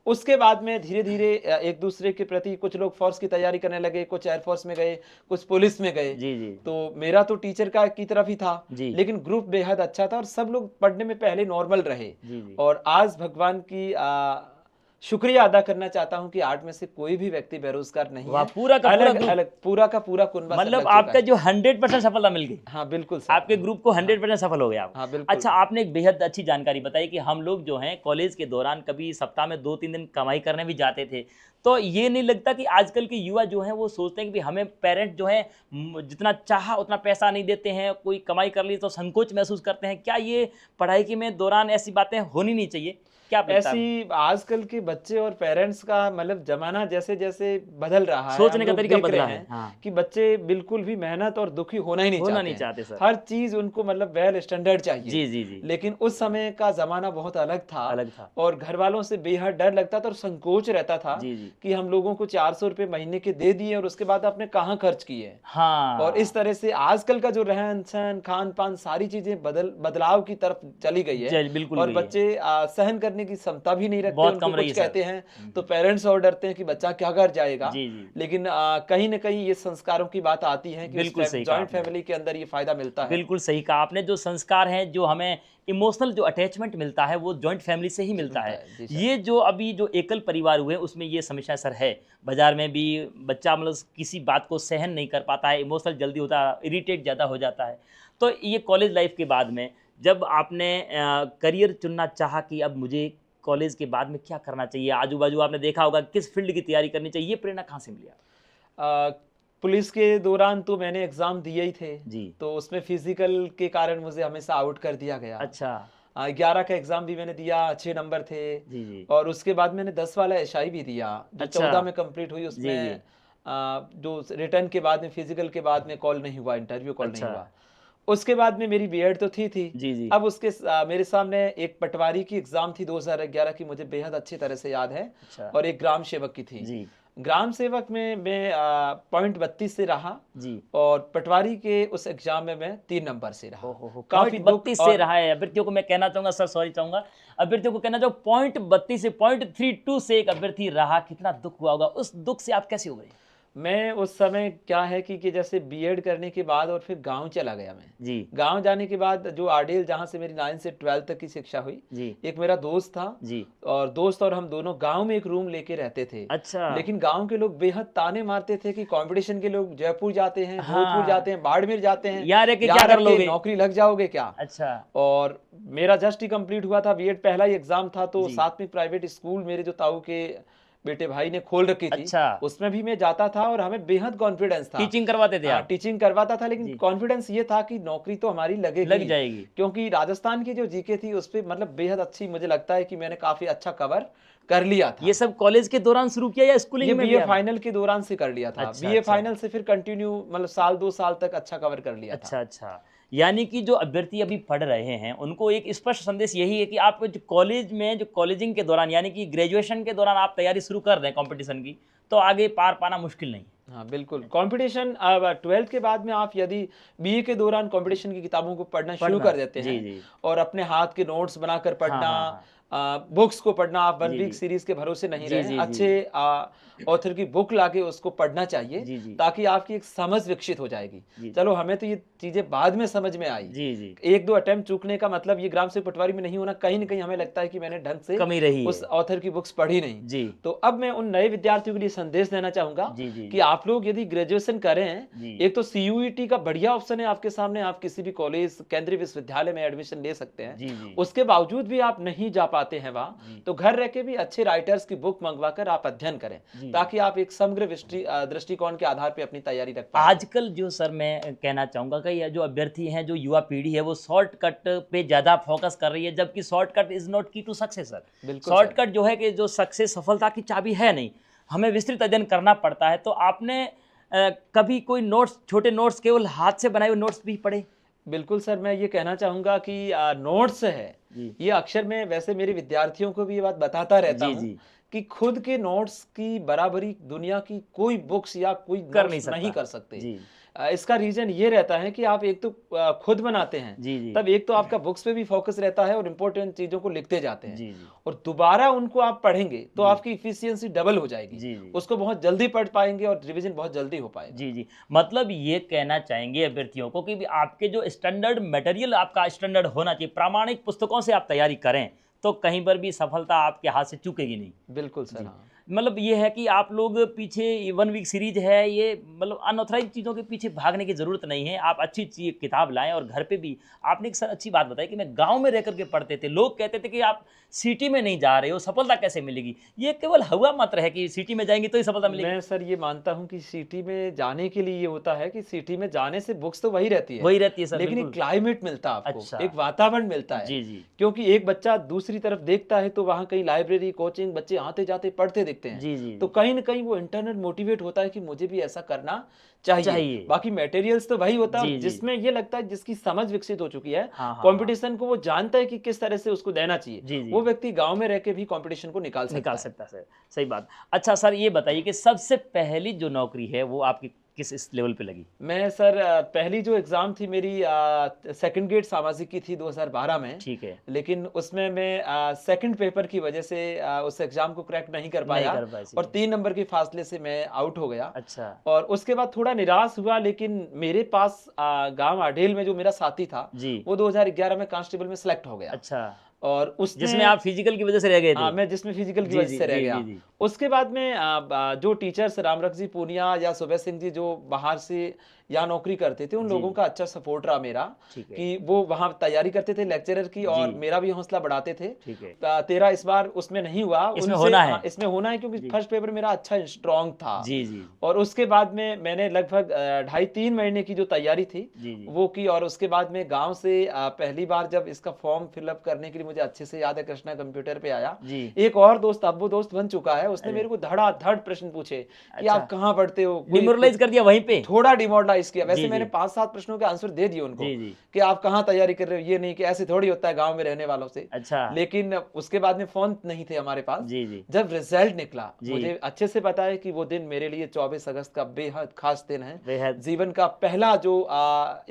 उसके बाद में धीरे-धीरे एक दूसरे के प्रति कुछ लोग फोर्स की तैयारी करने लगे, कुछ एयरफोर्स में गए, कुछ पुलिस में गए। जी जी तो मेरा तो टीचर का की तरफ ही था, जी लेकिन ग्रुप बेहद अच्छा था और सब लोग पढ़ने में पहले नॉर्मल रहे। जी जी। और आज भगवान की शुक्रिया अदा करना चाहता हूं कि 8 में से कोई भी व्यक्ति बेरोजगार नहीं वाह, है। पूरा का पूरा अलग ग्रुप, अलग पूरा का पूरा कुनबा सब मतलब लग चुका आपका है। जो 100% सफलता मिल गई, हाँ बिल्कुल सर। आपके ग्रुप को हाँ 100% सफल हो गया आप। हाँ बिल्कुल। अच्छा, आपने एक बेहद अच्छी जानकारी बताई कि हम लोग जो हैं कॉलेज के दौरान कभी सप्ताह में 2-3 दिन कमाई करने भी जाते थे। तो ये नहीं लगता कि आजकल के युवा जो हैं वो सोचते हैं कि हमें पेरेंट जो है जितना चाहा उतना पैसा नहीं देते हैं, कोई कमाई कर ली तो संकोच महसूस करते हैं। क्या ये पढ़ाई के में दौरान ऐसी बातें होनी नहीं चाहिए? क्या आप लगता है? ऐसी आजकल के बच्चे और पेरेंट्स का मतलब जमाना जैसे जैसे बदल रहा है, हम सोचने का लोग तरीका देख बदला रहे है। हैं हाँ, कि बच्चे बिल्कुल भी मेहनत और दुखी होना ही नहीं होना चाहते नहीं हैं। चाहते सर। हर चीज उनको मतलब वेल स्टैंडर्ड चाहिए। जी जी जी, लेकिन उस समय का जमाना बहुत अलग था अलग था। और घर वालों से बेहद डर लगता था और संकोच रहता था जी जी। कि हम लोगों को 400 रुपए महीने के दे दिए और उसके बाद आपने कहाँ खर्च किए। और इस हाँ, तरह से आजकल का जो रहन सहन खान पान सारी चीजें बदलाव की तरफ चली गई है बिल्कुल और गई है। बच्चे सहन करने की क्षमता भी नहीं रखते। बहुत उनको कम रही कुछ है सर। कहते हैं तो पेरेंट्स और डरते हैं कि बच्चा क्या कर जाएगा। जी जी, लेकिन कहीं ना कहीं ये संस्कारों की बात आती है कि बिल्कुल सही कहा जॉइंट आपने। फैमिली के अंदर ये फायदा मिलता है। बिल्कुल सही कहा आपने। जो संस्कार हैं, जो हमें इमोशनल जो अटैचमेंट मिलता है वो जॉइंट फैमिली से ही मिलता है। जी सर। ये जो अभी जो एकल परिवार हुए उसमें ये समस्या सर है। बाजार में भी बच्चा मतलब किसी बात को सहन नहीं कर पाता है, इमोशनल जल्दी होता है, इरिटेट ज़्यादा हो जाता है। तो ये कॉलेज लाइफ के बाद में जब आपने करियर चुनना चाहा कि अब मुझे कॉलेज के बाद में क्या करना चाहिए, आजू बाजू आपने देखा होगा किस फील्ड की तैयारी करनी चाहिए, ये प्रेरणा कहाँ से मिली आपको? पुलिस के दौरान तो मैंने एग्जाम दिए ही थे। जी। तो उसमें फिजिकल के कारण मुझे हमेशा आउट कर दिया गया। अच्छा। 11 का एग्जाम भी मैंने दिया, अच्छे नंबर थे। जी जी। और उसके बाद मैंने 10 वाला एसआई भी दिया जो अच्छा। 14 में कंप्लीट हुई। जी उसमें जी। जो रिटर्न के बाद में फिजिकल के बाद में कॉल नहीं हुआ, इंटरव्यू कॉल नहीं अच्छा। हुआ। उसके बाद में मेरी बीएड तो थी। जी जी। अब उसके मेरे सामने एक पटवारी की एग्जाम थी 2011 की, मुझे बेहद अच्छी तरह से याद है। अच्छा। और एक ग्राम सेवक की थी। जी ग्राम सेवक में मैं पॉइंट 32 से रहा जी। और पटवारी के उस एग्जाम में मैं 3 नंबर से रहा। काफी दुख 32 से रहा है अभ्यर्थियों को। मैं कहना चाहूंगा सर, सॉरी चाहूंगा अभ्यर्थियों को कहना चाहूँ, पॉइंट 32 से .32 से एक अभ्यर्थी रहा, कितना दुख हुआ होगा। उस दुख से आप कैसे उभरे? मैं उस समय क्या है कि जैसे बीएड करने के बाद और फिर गांव चला गया। मैं जी गांव जाने के बाद जो आडेल जहां से मेरी 9 से 12 तक की शिक्षा हुई, जी एक मेरा दोस्त था। जी। और दोस्त और हम दोनों गांव में एक रूम लेके रहते थे। अच्छा। लेकिन गांव के लोग बेहद ताने मारते थे कि कंपटीशन के लोग जयपुर जाते हैं, हाँ। जोधपुर जाते हैं, बाड़मेर जाते हैं, यार है कि क्या यहाँ कर रह के लोगे? नौकरी लग जाओगे क्या। अच्छा। और मेरा जस्ट ही कंप्लीट हुआ था बीएड, पहला ही एग्जाम था। तो जी। साथ में प्राइवेट स्कूल मेरे जो ताऊ के बेटे भाई ने खोल रखी थी। अच्छा। उसमें भी मैं जाता था और हमें बेहद कॉन्फिडेंस था। टीचिंग करवाते थे आप? टीचिंग करवाता था, जी। लेकिन कॉन्फिडेंस ये था कि नौकरी तो हमारी लगेगी, लग जाएगी। क्योंकि राजस्थान की जो जीके थी उस पर मतलब बेहद अच्छी, मुझे लगता है कि मैंने काफी अच्छा कवर कर लिया था। ये सब कॉलेज के दौरान शुरू किया या स्कूलिंग ये में बीए भी? फाइनल के दौरान से कर लिया था। अच्छा, बीए अच्छा। फाइनल से फिर कंटिन्यू मतलब साल 2 साल तक अच्छा कवर कर लिया था। अच्छा अच्छा। यानी कि जो अभ्यर्थी अभी पढ़ रहे हैं उनको एक स्पष्ट संदेश यही है कि आप जो कॉलेज में, जो कॉलेजिंग के दौरान यानी कि ग्रेजुएशन के दौरान आप तैयारी शुरू कर दें कंपटीशन की, तो आगे पार पाना मुश्किल नहीं। हाँ बिल्कुल। कंपटीशन 12th के बाद में आप यदि बीए के दौरान कंपटीशन की किताबों को पढ़ना शुरू कर देते जी हैं जी। और अपने हाथ के नोट्स बनाकर पढ़ना, हाँ, हाँ, बुक्स को पढ़ना, आप वन जी, वीक जी। सीरीज के भरोसे नहीं जी, रहे, जी, जी, अच्छे ऑथर की बुक लाके उसको पढ़ना चाहिए। जी, जी। ताकि आपकी एक समझ विकसित हो जाएगी। जी। चलो हमें तो ये चीजें बाद में समझ में आई। जी जी। 1-2 अटेम्प्ट चूकने का मतलब ये ग्राम सेवक पटवारी में नहीं होना, कहीं ना कहीं हमें लगता है कि मैंने ढंग से कमी रही है। उस ऑथर की बुक्स पढ़ी नहीं। जी तो अब मैं उन नए विद्यार्थियों के लिए संदेश देना चाहूंगा जी जी। कि आप लोग यदि ग्रेजुएशन करें, जी। एक तो सीयूईटी का बढ़िया ऑप्शन है आपके सामने, आप किसी भी कॉलेज, केंद्रीय विश्वविद्यालय में एडमिशन ले सकते हैं। जी जी। उसके बावजूद भी आप नहीं जा पाते हैं वहां, तो घर रह के भी अच्छे राइटर्स की बुक मंगवाकर आप अध्ययन करें, ताकि आप एक समग्र दृष्टिकोण के आधार पर अपनी तैयारी रख पाए। आजकल जो सर मैं कहना चाहूँगा कि ये जो अभ्यर्थी हैं, जो युवा पीढ़ी है, वो शॉर्टकट पे ज़्यादा फोकस कर रही है, जबकि शॉर्टकट इज नॉट की टू सक्सेस सर। बिल्कुल शॉर्टकट जो है कि जो सक्सेस, सफलता की चाबी है नहीं, हमें विस्तृत अध्ययन करना पड़ता है। तो आपने कभी कोई नोट्स, छोटे नोट्स, केवल हाथ से बनाए हुए नोट्स भी पढ़े? बिल्कुल सर, मैं ये कहना चाहूंगा कि नोट्स है, ये अक्सर मैं वैसे मेरे विद्यार्थियों को भी ये बात बताता रहता हूँ कि खुद के नोट्स की बराबरी दुनिया की कोई बुक्स या कोई कर नहीं नोट्स सकता। नहीं कर सकते। जी इसका रीजन ये रहता है कि आप एक तो खुद बनाते हैं, जी जी तब एक तो आपका बुक्स पे भी फोकस रहता है और इम्पोर्टेंट चीजों को लिखते जाते हैं, जी जी और दोबारा उनको आप पढ़ेंगे तो जी। आपकी इफिशियंसी डबल हो जाएगी, जी जी उसको बहुत जल्दी पढ़ पाएंगे और रिवीजन बहुत जल्दी हो पाएगा। जी जी। मतलब ये कहना चाहेंगे अभ्यर्थियों को कि भी आपके जो स्टैंडर्ड मटेरियल आपका स्टैंडर्ड होना चाहिए, प्रामाणिक पुस्तकों से आप तैयारी करें तो कहीं पर भी सफलता आपके हाथ से चूकेगी नहीं। बिल्कुल सर। जी। हाँ मतलब ये है कि आप लोग पीछे 1 वीक सीरीज है ये, मतलब अनऑथराइज चीज़ों के पीछे भागने की ज़रूरत नहीं है। आप अच्छी चीज किताब लाएं और घर पे भी। आपने एक सर अच्छी बात बताई कि मैं गांव में रह करके पढ़ते थे, लोग कहते थे कि आप सिटी में नहीं जा रहे हो, सफलता कैसे मिलेगी। ये केवल हवा मात्र है कि सिटी में जाएंगे तो ही सफलता मिलेगी। मैं सर ये मानता हूँ कि सिटी में जाने के लिए ये होता है कि सिटी में जाने से बुक्स तो वही रहती है, वही रहती है सर, लेकिन एक बिल्कुल। क्लाइमेट मिलता है आपको, अच्छा। एक वातावरण मिलता है। जी जी क्योंकि एक बच्चा दूसरी तरफ देखता है तो वहाँ कहीं लाइब्रेरी कोचिंग बच्चे आते जाते पढ़ते दिखते हैं, जी जी तो कहीं ना कहीं वो इंटरनेट मोटिवेट होता है कि मुझे भी ऐसा करना चाहिए। चाहिए। बाकी मटेरियल्स तो वही होता है, जी और जी जिसमें ये लगता है जिसकी समझ विकसित हो चुकी है हाँ हाँ हाँ। कंपटीशन को, वो जानता है कि किस तरह से उसको देना चाहिए, जी जी वो व्यक्ति गांव में रह के भी कंपटीशन को निकाल सकता निकाल है। सकता है सर, सही बात। अच्छा सर ये बताइए कि सबसे पहली जो नौकरी है वो आपकी किस इस लेवल पे लगी। मैं सर पहली जो एग्ज़ाम थी मेरी सेकंड ग्रेड सामाजिक की थी 2012 में, ठीक है। लेकिन उसमें मैं सेकंड पेपर की वजह से उस एग्ज़ाम को क्रैक नहीं कर नहीं पाया, कर पाए और सीधे। 3 नंबर के फासले से मैं आउट हो गया। अच्छा और उसके बाद थोड़ा निराश हुआ, लेकिन मेरे पास गांव आडेल में जो मेरा साथी था जी। वो 2011 में कांस्टेबल में सेलेक्ट हो गया, अच्छा, और उसने जिसमें आप फिजिकल की वजह से रह गए हाँ, थे। मैं जिसमें फिजिकल की जी वजह जी से रह जी गया। जी जी उसके बाद में जो टीचर्स रामरख जी पूनिया या सुबह सिंह जी जो बाहर से यहाँ नौकरी करते थे, उन जी लोगों का अच्छा सपोर्ट रहा मेरा, ठीक है। कि वो वहाँ तैयारी करते थे लेक्चरर की, और जी। मेरा भी हौसला बढ़ाते थे। ठीक है। तेरा इस बार उसमें नहीं हुआ, इसमें उनसे होना है। हाँ, इसमें होना है, क्योंकि जी फर्स्ट पेपर मेरा अच्छा स्ट्रांग था। जी जी और उसके बाद में मैंने लगभग 2.5-3 महीने की जो तैयारी थी जी जी वो की, और उसके बाद में गांव से पहली बार जब इसका फॉर्म फिलअप करने के लिए, मुझे अच्छे से याद है, कृष्णा कंप्यूटर पे आया, जी। एक और दोस्त, अब वो दोस्त बन चुका है, उसने अरे। मेरे को धड़ाधड़ प्रश्न पूछे कि अच्छा। आप कहाँ पढ़ते हो, डिमोरलाइज कर दिया वहीं पे। थोड़ा डिमोरलाइज किया। वैसे जी मैंने जी 5-7 प्रश्नों के आंसर दे दिए उनको, जी जी कि आप कहाँ तैयारी कर रहे हो, ये नहीं कि ऐसे थोड़ी होता है गांव में रहने वालों से। अच्छा। लेकिन उसके बाद में फोन नहीं थे हमारे पास। जी जी जब रिजल्ट निकला, जी। मुझे अच्छे से पता है कि वो दिन मेरे लिए 24 अगस्त का बेहद खास दिन है, बेहद। जीवन का पहला जो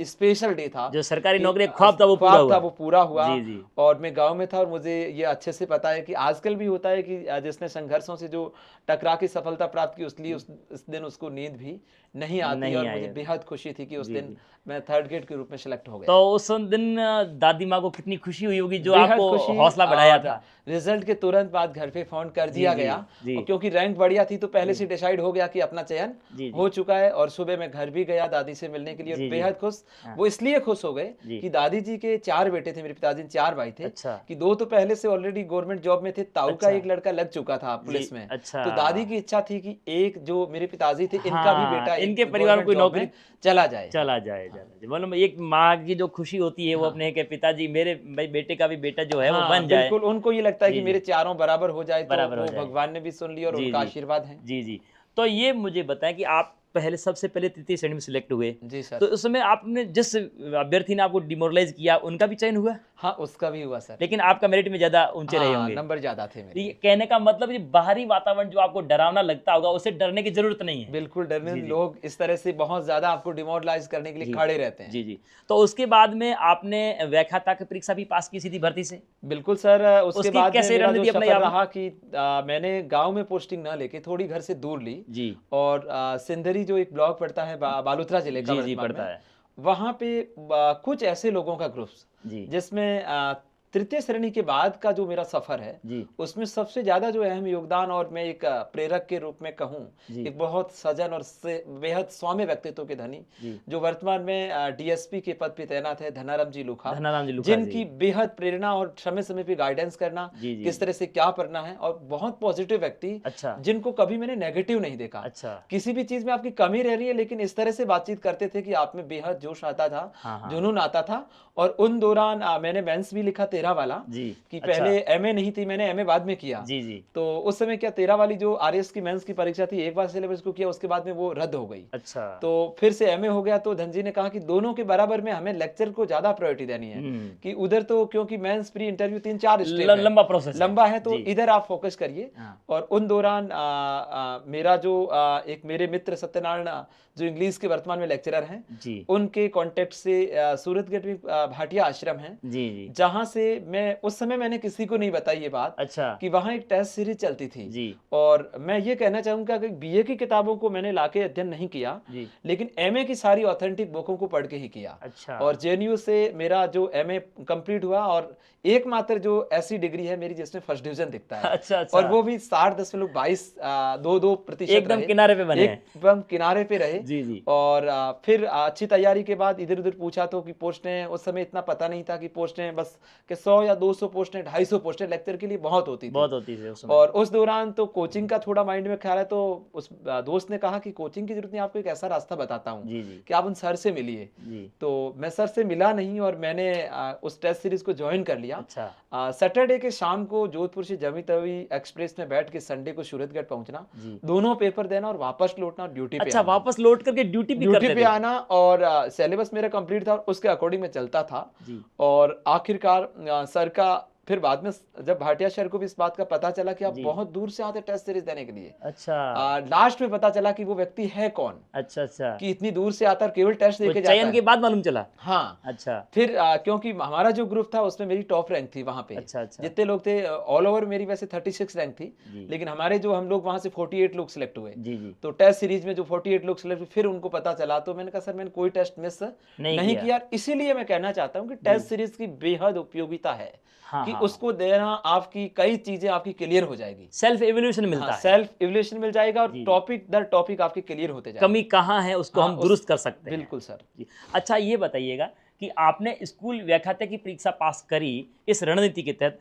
स्पेशल डे था, जो सरकारी कि, नौकरी ख्वाब था वो पूरा हुआ। वो पूरा हुआ। जी जी और मैं गांव में था, और मुझे ये अच्छे से पता है कि आजकल भी होता है कि जिसने संघर्षों से जो टकरा के सफलता प्राप्त की, उसलिए उस दिन उसको नींद भी नहीं आती। नहीं और आई मुझे है। बेहद खुशी थी कि उस जी दिन जी। मैं थर्ड ग्रेड के रूप में सिलेक्ट हो गया। तो उस दिन दादी माँ को कितनी खुशी हुई होगी जो बेहद आपको खुशी। हौसला बढ़ाया और था। रिजल्ट के तुरंत बाद घर पे फोन कर जी दिया जी गया, जी और क्योंकि रैंक बढ़िया थी तो पहले जी से डिसाइड हो गया कि अपना चयन जी जी हो चुका है। और सुबह मैं घर भी गया दादी से मिलने के लिए, और जी जी बेहद खुश। हाँ वो इसलिए खुश हो गए जी। कि दादी जी के 4 बेटे थे, मेरे पिताजी ने 4 भाई थे, अच्छा कि 2 तो पहले से ऑलरेडी गवर्नमेंट जॉब में थे, ताऊ का अच्छा एक लड़का लग चुका था जी पुलिस में। अच्छा तो दादी की इच्छा थी कि एक जो मेरे पिताजी थे, इनका भी हाँ बेटा एक इनके परिवार में गवर्नमेंट कोई जॉब नौकरी में चला जाए। चला जाए चला जाए। मतलब एक माँ की जो खुशी होती है वो हाँ। अपने के पिताजी मेरे भाई बेटे का भी बेटा जो है वो हाँ बन जाए। बिल्कुल, उनको ये लगता है जी कि जी मेरे चारों बराबर हो जाए, तो बराबर हो वो जाए। भगवान ने भी सुन लिया, और जी उनका जी आशीर्वाद है। जी जी। तो ये मुझे बताएं कि आप पहले सबसे पहले तृतीय श्रेणी में सिलेक्ट हुए, जी सर। तो उस समय आपने जिस अभ्यर्थी ने आपको डिमोरलाइज किया उनका भी चयन हुआ, हाँ, उसका भी हुआ सर। लेकिन आपका मेरिट में ज्यादा ऊंचे रहे हाँ, होंगे। नंबर ज्यादा थे तो मेरे। ये कहने का मतलब ये बाहरी वातावरण जो आपको डरावना लगता होगा उससे डरने की जरूरत नहीं है। बिल्कुल डरने, जी जी लोग इस तरह से बहुत ज्यादा आपको डिमोरलाइज करने के लिए जी खड़े रहते हैं। जी जी। तो उसके बाद में आपने व्याख्याता की परीक्षा भी पास की सीधी भर्ती से। बिल्कुल सर। उसके उसकी बाद में कैसे मेरा जो रणनीति अपनाई सफर आपने? रहा कि मैंने गांव में पोस्टिंग ना लेके थोड़ी घर से दूर ली, जी और सिंदरी जो एक ब्लॉक पड़ता है बालोतरा जिले का जी जी वर्तमान पड़ता में, है। वहां पे कुछ ऐसे लोगों का ग्रुप्स, जी जिसमें तृतीय श्रेणी के बाद का जो मेरा सफर है, जी उसमें सबसे ज्यादा जो अहम योगदान, और मैं एक प्रेरक के रूप में कहूँ, जी एक बहुत सजन और बेहद सौम्य व्यक्तित्व के धनी, जी। जो वर्तमान में डीएसपी के पद पे तैनात है, धनाराम जी लूखा, धनाराम जी लुखा जिनकी जी। बेहद प्रेरणा और समय समय पे गाइडेंस करना, जी जी किस तरह से क्या करना है, और बहुत पॉजिटिव व्यक्ति, अच्छा जिनको कभी मैंने नेगेटिव नहीं देखा। अच्छा किसी भी चीज में आपकी कमी रह रही है, लेकिन इस तरह से बातचीत करते थे कि आप में बेहद जोश आता था, हाँ हाँ जुनून आता था। और उन दौरान मैंने मेंस भी लिखा 13 वाला जी कि अच्छा, पहले एमए नहीं थी, मैंने एमए बाद में किया। जी जी तो उस समय क्या 13 वाली जो आरएस की मेंस की परीक्षा थी, एक बार सिलेबस को किया, उसके बाद में वो रद्द हो गई। अच्छा तो फिर से एमए हो गया। तो धनजी ने कहा कि दोनों के बराबर में हमें लेक्चर को ज्यादा प्रायोरिटी देनी है, कि उधर तो क्योंकि मेंस प्री इंटरव्यू 3-4 स्टेप है, लंबा प्रोसेस लंबा है, तो जी। इधर आप फोकस करिए। हाँ, और उन दौरान मेरा जो एक मेरे मित्र सत्यनारायण जो इंग्लिश के वर्तमान में लेक्चरर हैं, जी उनके कांटेक्ट से सूरतगढ़ में भाटिया आश्रम है, जी जी जहां से मैं उस समय मैंने किसी को नहीं बताई ये बात अच्छा कि वहां एक टेस्ट सीरीज चलती थी। जी और मैं ये कहना चाहूंगा कि बीए की किताबों को मैंने लाके अध्ययन नहीं किया, जी लेकिन एमए की सारी ऑथेंटिक बुकों को पढ़ के ही किया। अच्छा और जेएनयू से मेरा जो एमए कंप्लीट हुआ, और एकमात्र जो ऐसी डिग्री है मेरी जिसमें फर्स्ट डिवीजन दिखता है, अच्छा अच्छा और वो भी 60.22% एकदम किनारे पे बने हैं। एकदम किनारे पे रहे। जी जी और फिर अच्छी तैयारी के बाद इधर उधर पूछा तो कि पोस्टें, उस समय इतना पता नहीं था कि पोस्टें बस कि 100 या 200 पोस्टें, 250 पोस्टें लेक्चर के लिए बहुत होती थी। बहुत होती थी उस समय। और उस दौरान तो कोचिंग का थोड़ा माइंड में ख्याल है, तो उस दोस्त ने कहा कि कोचिंग की जरूरत नहीं, आपको एक ऐसा रास्ता बताता हूँ जी जी कि आप उन सर से मिलिए। जी तो मैं सर से मिला नहीं, और मैंने उस टेस्ट सीरीज को ज्वाइन कर लिया। अच्छा सैटरडे के शाम को जोधपुर से जमी तवी एक्सप्रेस में बैठ के संडे को सूरतगढ़ पहुंचना, जी दोनों पेपर देना और वापस लौटना, और ड्यूटी पे अच्छा आना। वापस लौट करके ड्यूटी भी करते ड्यूटी पे थे आना, और सिलेबस मेरा कंप्लीट था और उसके अकॉर्डिंग में चलता था। जी और आखिरकार सर का फिर बाद में जब भाटिया सर को भी इस बात का पता चला कि आप जी। बहुत दूर से आते टेस्ट सीरीज देने के लिए, अच्छा लास्ट में पता चला कि वो व्यक्ति है कौन, अच्छा अच्छा कि इतनी दूर से आता और केवल टेस्ट वो देके जाता चयन के है। बाद मालूम चला हाँ, अच्छा फिर क्योंकि हमारा जो ग्रुप था उसमें मेरी टॉप रैंक थी वहां पे। अच्छा अच्छा जितने लोग थे ऑल ओवर मेरी वैसे 36 रैंक थी, जी लेकिन हमारे जो हम लोग वहां से 48 लोग सिलेक्ट हुए। जी जी तो टेस्ट सीरीज में जो 48 लोग सिलेक्ट हुए, फिर उनको पता चला, तो मैंने कहा सर मैंने कोई टेस्ट मिस नहीं किया। इसीलिए मैं कहना चाहता हूँ कि टेस्ट सीरीज की बेहद उपयोगिता है, हाँ कि हाँ उसको देना आपकी कई चीजें आपकी क्लियर हो जाएगी। सेल्फ एवोल्यूशन मिलता है सेल्फ इवैल्यूएशन मिल जाएगा, और जी, जी। टॉपिक दर टॉपिक आपके क्लियर होते जाएंगे। कमी कहाँ है उसको हाँ, हम दुरुस्त कर सकते हैं बिल्कुल सर। जी। अच्छा ये बताइएगा कि आपने स्कूल व्याख्याता की परीक्षा पास करी इस रणनीति के तहत,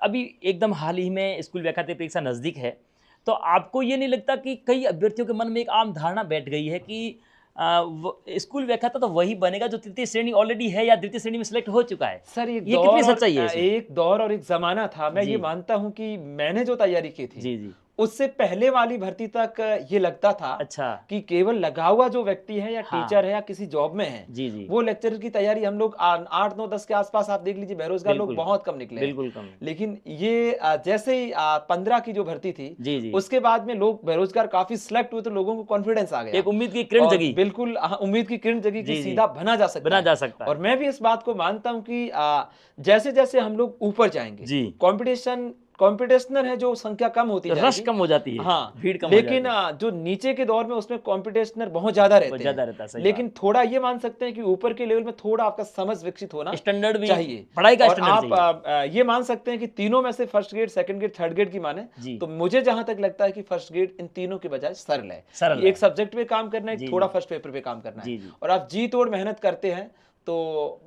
अभी एकदम हाल ही में स्कूल व्याख्याता परीक्षा नज़दीक है, तो आपको ये नहीं लगता कि कई अभ्यर्थियों के मन में एक आम धारणा बैठ गई है कि स्कूल व्याख्याता तो वही बनेगा जो तृतीय श्रेणी ऑलरेडी है या द्वितीय श्रेणी में सिलेक्ट हो चुका है? सर ये कितनी सच्चाई है इसमें? एक दौर और एक जमाना था। मैं जी। ये मानता हूं कि मैंने जो तैयारी की थी, जी जी उससे पहले वाली भर्ती तक ये लगता था अच्छा कि केवल लगा हुआ जो व्यक्ति है, या हाँ। टीचर है, या किसी जॉब में है, जी जी वो लेक्चरर की तैयारी हम लोग 8 9 10 के आसपास आप देख लीजिए, बेरोजगार लोग बिल्कुल, बहुत कम निकले हैं। बिल्कुल कम लेकिन ये जैसे ही 15 की जो भर्ती थी, जी जी उसके बाद में लोग बेरोजगार काफी सिलेक्ट हुए, तो लोगों को कॉन्फिडेंस आ गया, एक उम्मीद की किरण और जगी बिल्कुल उम्मीद की किरण जगी कि जी, जी। सीधा बना जा सकता बना है। जा सकता है और मैं भी इस बात को मानता हूं कि जैसे जैसे हम लोग ऊपर जाएंगे, जी कॉम्पिटिशनर है जो संख्या कम होती रश जाएगी, कम हो जाती है हाँ, भीड़ कम लेकिन हो जाती है जो नीचे के दौर में उसमें कॉम्पिटिशनर बहुत ज्यादा रहते ज्यादा हैं। रहता है, सही लेकिन थोड़ा ये मान सकते हैं कि ऊपर के लेवल में थोड़ा आपका समझ विकसित होना बात। स्टैंडर्ड भी चाहिए, पढ़ाई का और स्टैंडर्ड आप चाहिए ये मान सकते हैं कि तीनों में से first grade, second grade, third grade की माने, जी तो मुझे जहां तक लगता है कि फर्स्ट ग्रेड इन तीनों के बजाय सरल है। सरल कि एक है। सब्जेक्ट पे काम करना है, जी, एक थोड़ा जी। फर्स्ट पेपर पे काम करना जी, है, जी। और आप जी तोड़ मेहनत करते हैं तो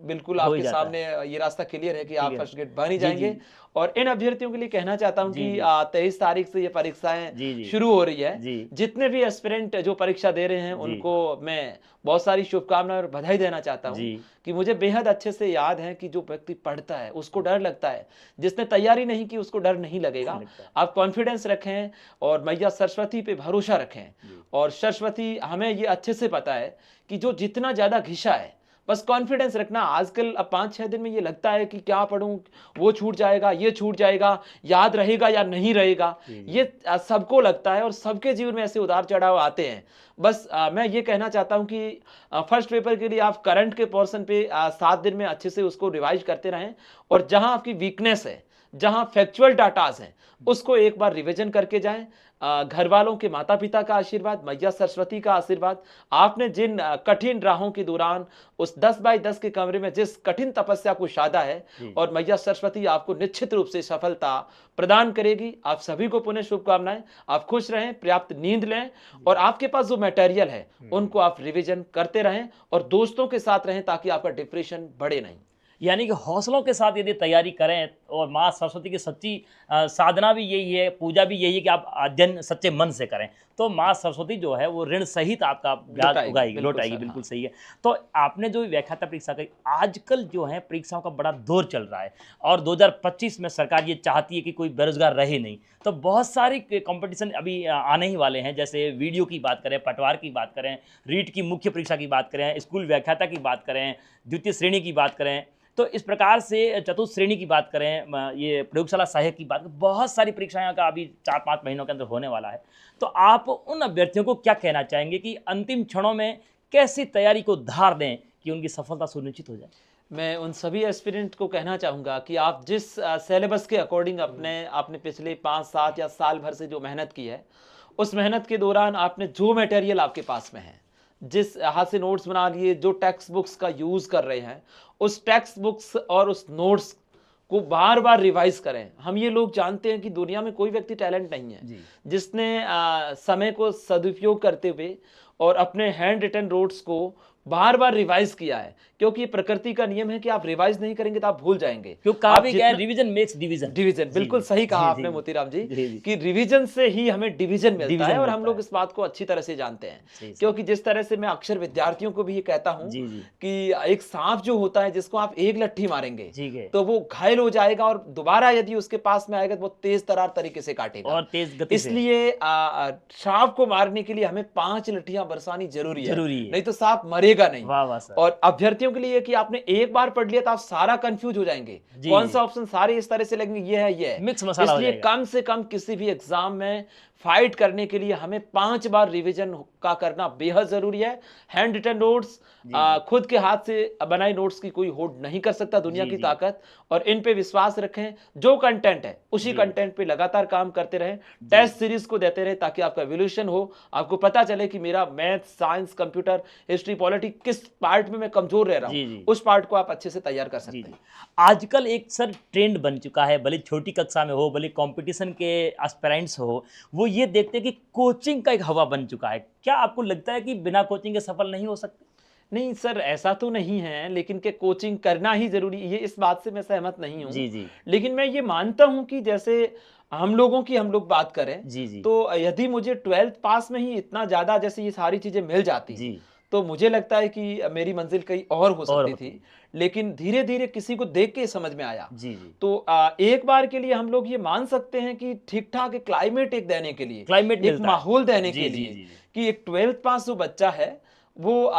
बिल्कुल हो ही आपके जाता सामने ये रास्ता क्लियर है कि आप Clear। फर्स्ट ग्रेड बन ही जी, जाएंगे। जी। और इन अभ्यर्थियों के लिए कहना चाहता हूं जी, कि जी। 23 तारीख से ये परीक्षाएं जी, जी। शुरू हो रही है। जी। जितने भी एस्पिरेंट जो परीक्षा दे रहे हैं, जी। उनको मैं बहुत सारी शुभकामनाएं और बधाई देना चाहता हूं, जी। कि मुझे बेहद अच्छे से याद है कि जो व्यक्ति पढ़ता है उसको डर लगता है, जिसने तैयारी नहीं की उसको डर नहीं लगेगा। लगता है। आप कॉन्फिडेंस रखें और मैया सरस्वती पे भरोसा रखें, जी। और सरस्वती हमें ये अच्छे से पता है कि जो जितना ज्यादा घिसा है, बस कॉन्फिडेंस रखना। आजकल अब 5-6 दिन में ये लगता है कि क्या पढूं, वो छूट जाएगा, ये छूट जाएगा, याद रहेगा या नहीं रहेगा, ये सबको लगता है, और सबके जीवन में ऐसे उतार चढ़ाव आते हैं। बस मैं ये कहना चाहता हूं कि फर्स्ट पेपर के लिए आप करंट के पोर्शन पे 7 दिन में अच्छे से उसको रिवाइज करते रहें, और जहां आपकी वीकनेस है, जहां फैक्चुअल डाटाज हैं, उसको एक बार रिवीजन करके जाएं। घर वालों के, माता पिता का आशीर्वाद, मैया सरस्वती का आशीर्वाद, आपने जिन कठिन राहों के दौरान उस 10 बाई 10 के कमरे में जिस कठिन तपस्या को साधा है, और मैया सरस्वती आपको निश्चित रूप से सफलता प्रदान करेगी। आप सभी को पुनः शुभकामनाएं। आप खुश रहें, पर्याप्त नींद लें, और आपके पास जो मटेरियल है उनको आप रिवीजन करते रहें, और दोस्तों के साथ रहें, ताकि आपका डिप्रेशन बढ़े नहीं। यानी कि हौसलों के साथ यदि तैयारी करें, और माँ सरस्वती की सच्ची साधना भी यही है, पूजा भी यही है कि आप अध्ययन सच्चे मन से करें, तो माँ सरस्वती जो है वो ऋण सहित आपका ब्याज लौटाएगी, उगाएगी, बिल्कुल लौटाएगी, सर, बिल्कुल हाँ। सही है। तो आपने जो व्याख्याता परीक्षा कही, आजकल जो है परीक्षाओं का बड़ा दौर चल रहा है और 2025 में सरकार ये चाहती है कि कोई बेरोजगार रहे नहीं, तो बहुत सारी कंपटीशन अभी आने ही वाले हैं, जैसे वीडियो की बात करें, पटवार की बात करें, रीट की मुख्य परीक्षा की बात करें, स्कूल व्याख्याता की बात करें, द्वितीय श्रेणी की बात करें, तो इस प्रकार से चतुर्थ श्रेणी की बात करें, ये प्रयोगशाला सहायक की बात करें, बहुत सारी परीक्षाएं का अभी 4-5 महीनों के अंदर होने वाला है। तो आप उन अभ्यर्थियों को क्या कहना चाहेंगे कि अंतिम क्षणों में कैसी तैयारी को धार दें कि उनकी सफलता सुनिश्चित हो जाए? मैं उन सभी एस्पिरेंट को कहना चाहूँगा कि आप जिस सिलेबस के अकॉर्डिंग आपने पिछले 5-7 या साल भर से जो मेहनत की है, उस मेहनत के दौरान आपने जो मटेरियल आपके पास में है, जिस हाथ से नोट्स बना लिए, जो टेक्स्ट बुक्स का यूज़ कर रहे हैं, उस टेक्स्ट बुक्स और उस नोट्स को बार बार रिवाइज करें। हम ये लोग जानते हैं कि दुनिया में कोई व्यक्ति टैलेंट नहीं है जी। जिसने समय को सदुपयोग करते हुए और अपने हैंड रिटन नोट्स को बार बार रिवाइज किया है, क्योंकि प्रकृति का नियम है कि आप रिवाइज नहीं करेंगे तो आप भूल जाएंगे। क्योंकि कहा आप भी गया है, जितना रिवीजन मेक्स डिवीजन। डिवीजन, बिल्कुल सही कहा जी, आपने जी, मोतीराम जी, जी, जी। कि रिवीजन से ही हमें डिवीजन मिलता डिवीजन है और मिलता हम लोग है। इस बात को अच्छी तरह से जानते हैं। सही, सही। क्योंकि जिस तरह से मैं अक्सर विद्यार्थियों को भी ये कहता हूँ जी, जी। कि एक सांप जो होता है जिसको आप एक लट्ठी मारेंगे ठीक है। तो वो घायल हो जाएगा और दोबारा यदि उसके पास में आएगा तो वो तेज तरार तरीके से काटेगा और तेज गति से। इसलिए सांप को मारने के लिए हमें 5 लट्ठियां बरसानी जरूरी है, नहीं तो सांप मरेगा नहीं। वाह वाह सर। और अभ्यर्थियों के लिए कि आपने एक बार पढ़ लिया तो आप सारा कंफ्यूज हो जाएंगे, जी, कौन जी। सा ऑप्शन सारे इस तरह से लगेंगे, ये है ये है, मिक्स मसाला हो इसलिए जाएगा। कम से कम किसी भी एग्जाम में फाइट करने के लिए हमें 5 बार रिवीजन का करना बेहद जरूरी है। हैंड रिटन नोट्स, खुद के हाथ से बनाए नोट्स की कोई होड़ नहीं कर सकता दुनिया जी, की जी। ताकत, और इन पे विश्वास रखें। जो कंटेंट है उसी जी। कंटेंट पे लगातार काम करते रहें, टेस्ट सीरीज को देते रहे ताकि आपका एवोल्यूशन हो, आपको पता चले कि मेरा math, science, computer, history, polity किस पार्ट में मैं कमजोर रह रहा जी, हूं, जी। उस पार्ट को आप अच्छे से तैयार कर सकते जी, जी। हैं। आजकल एक सर ट्रेंड बन चुका है, भले छोटी कक्षा में हो, भले कंपटीशन के एस्पिरेंट्स हो, वो ये देखते हैं कि कोचिंग का एक हवा बन चुका है। क्या आपको लगता है कि बिना कोचिंग के सफल नहीं हो सकते? नहीं सर, ऐसा तो नहीं है, लेकिन के कोचिंग करना ही जरूरी, ये इस बात से मैं सहमत नहीं हूँ। जी, जी। लेकिन मैं ये मानता हूँ कि जैसे हम लोग बात करें, जी, जी। तो यदि मुझे 12th पास में ही इतना ज्यादा जैसे ये सारी चीजें मिल जाती, जी। तो मुझे लगता है कि मेरी मंजिल कहीं और हो सकती थी। लेकिन धीरे धीरे किसी को देख के समझ में आया। जी, जी। तो एक बार के लिए हम लोग ये मान सकते हैं कि ठीक ठाक एक क्लाइमेट एक देने के लिए, क्लाइमेट एक मिलता है। माहौल देने जी, के जी, लिए, जी, जी। कि एक 12th पास जो बच्चा है वो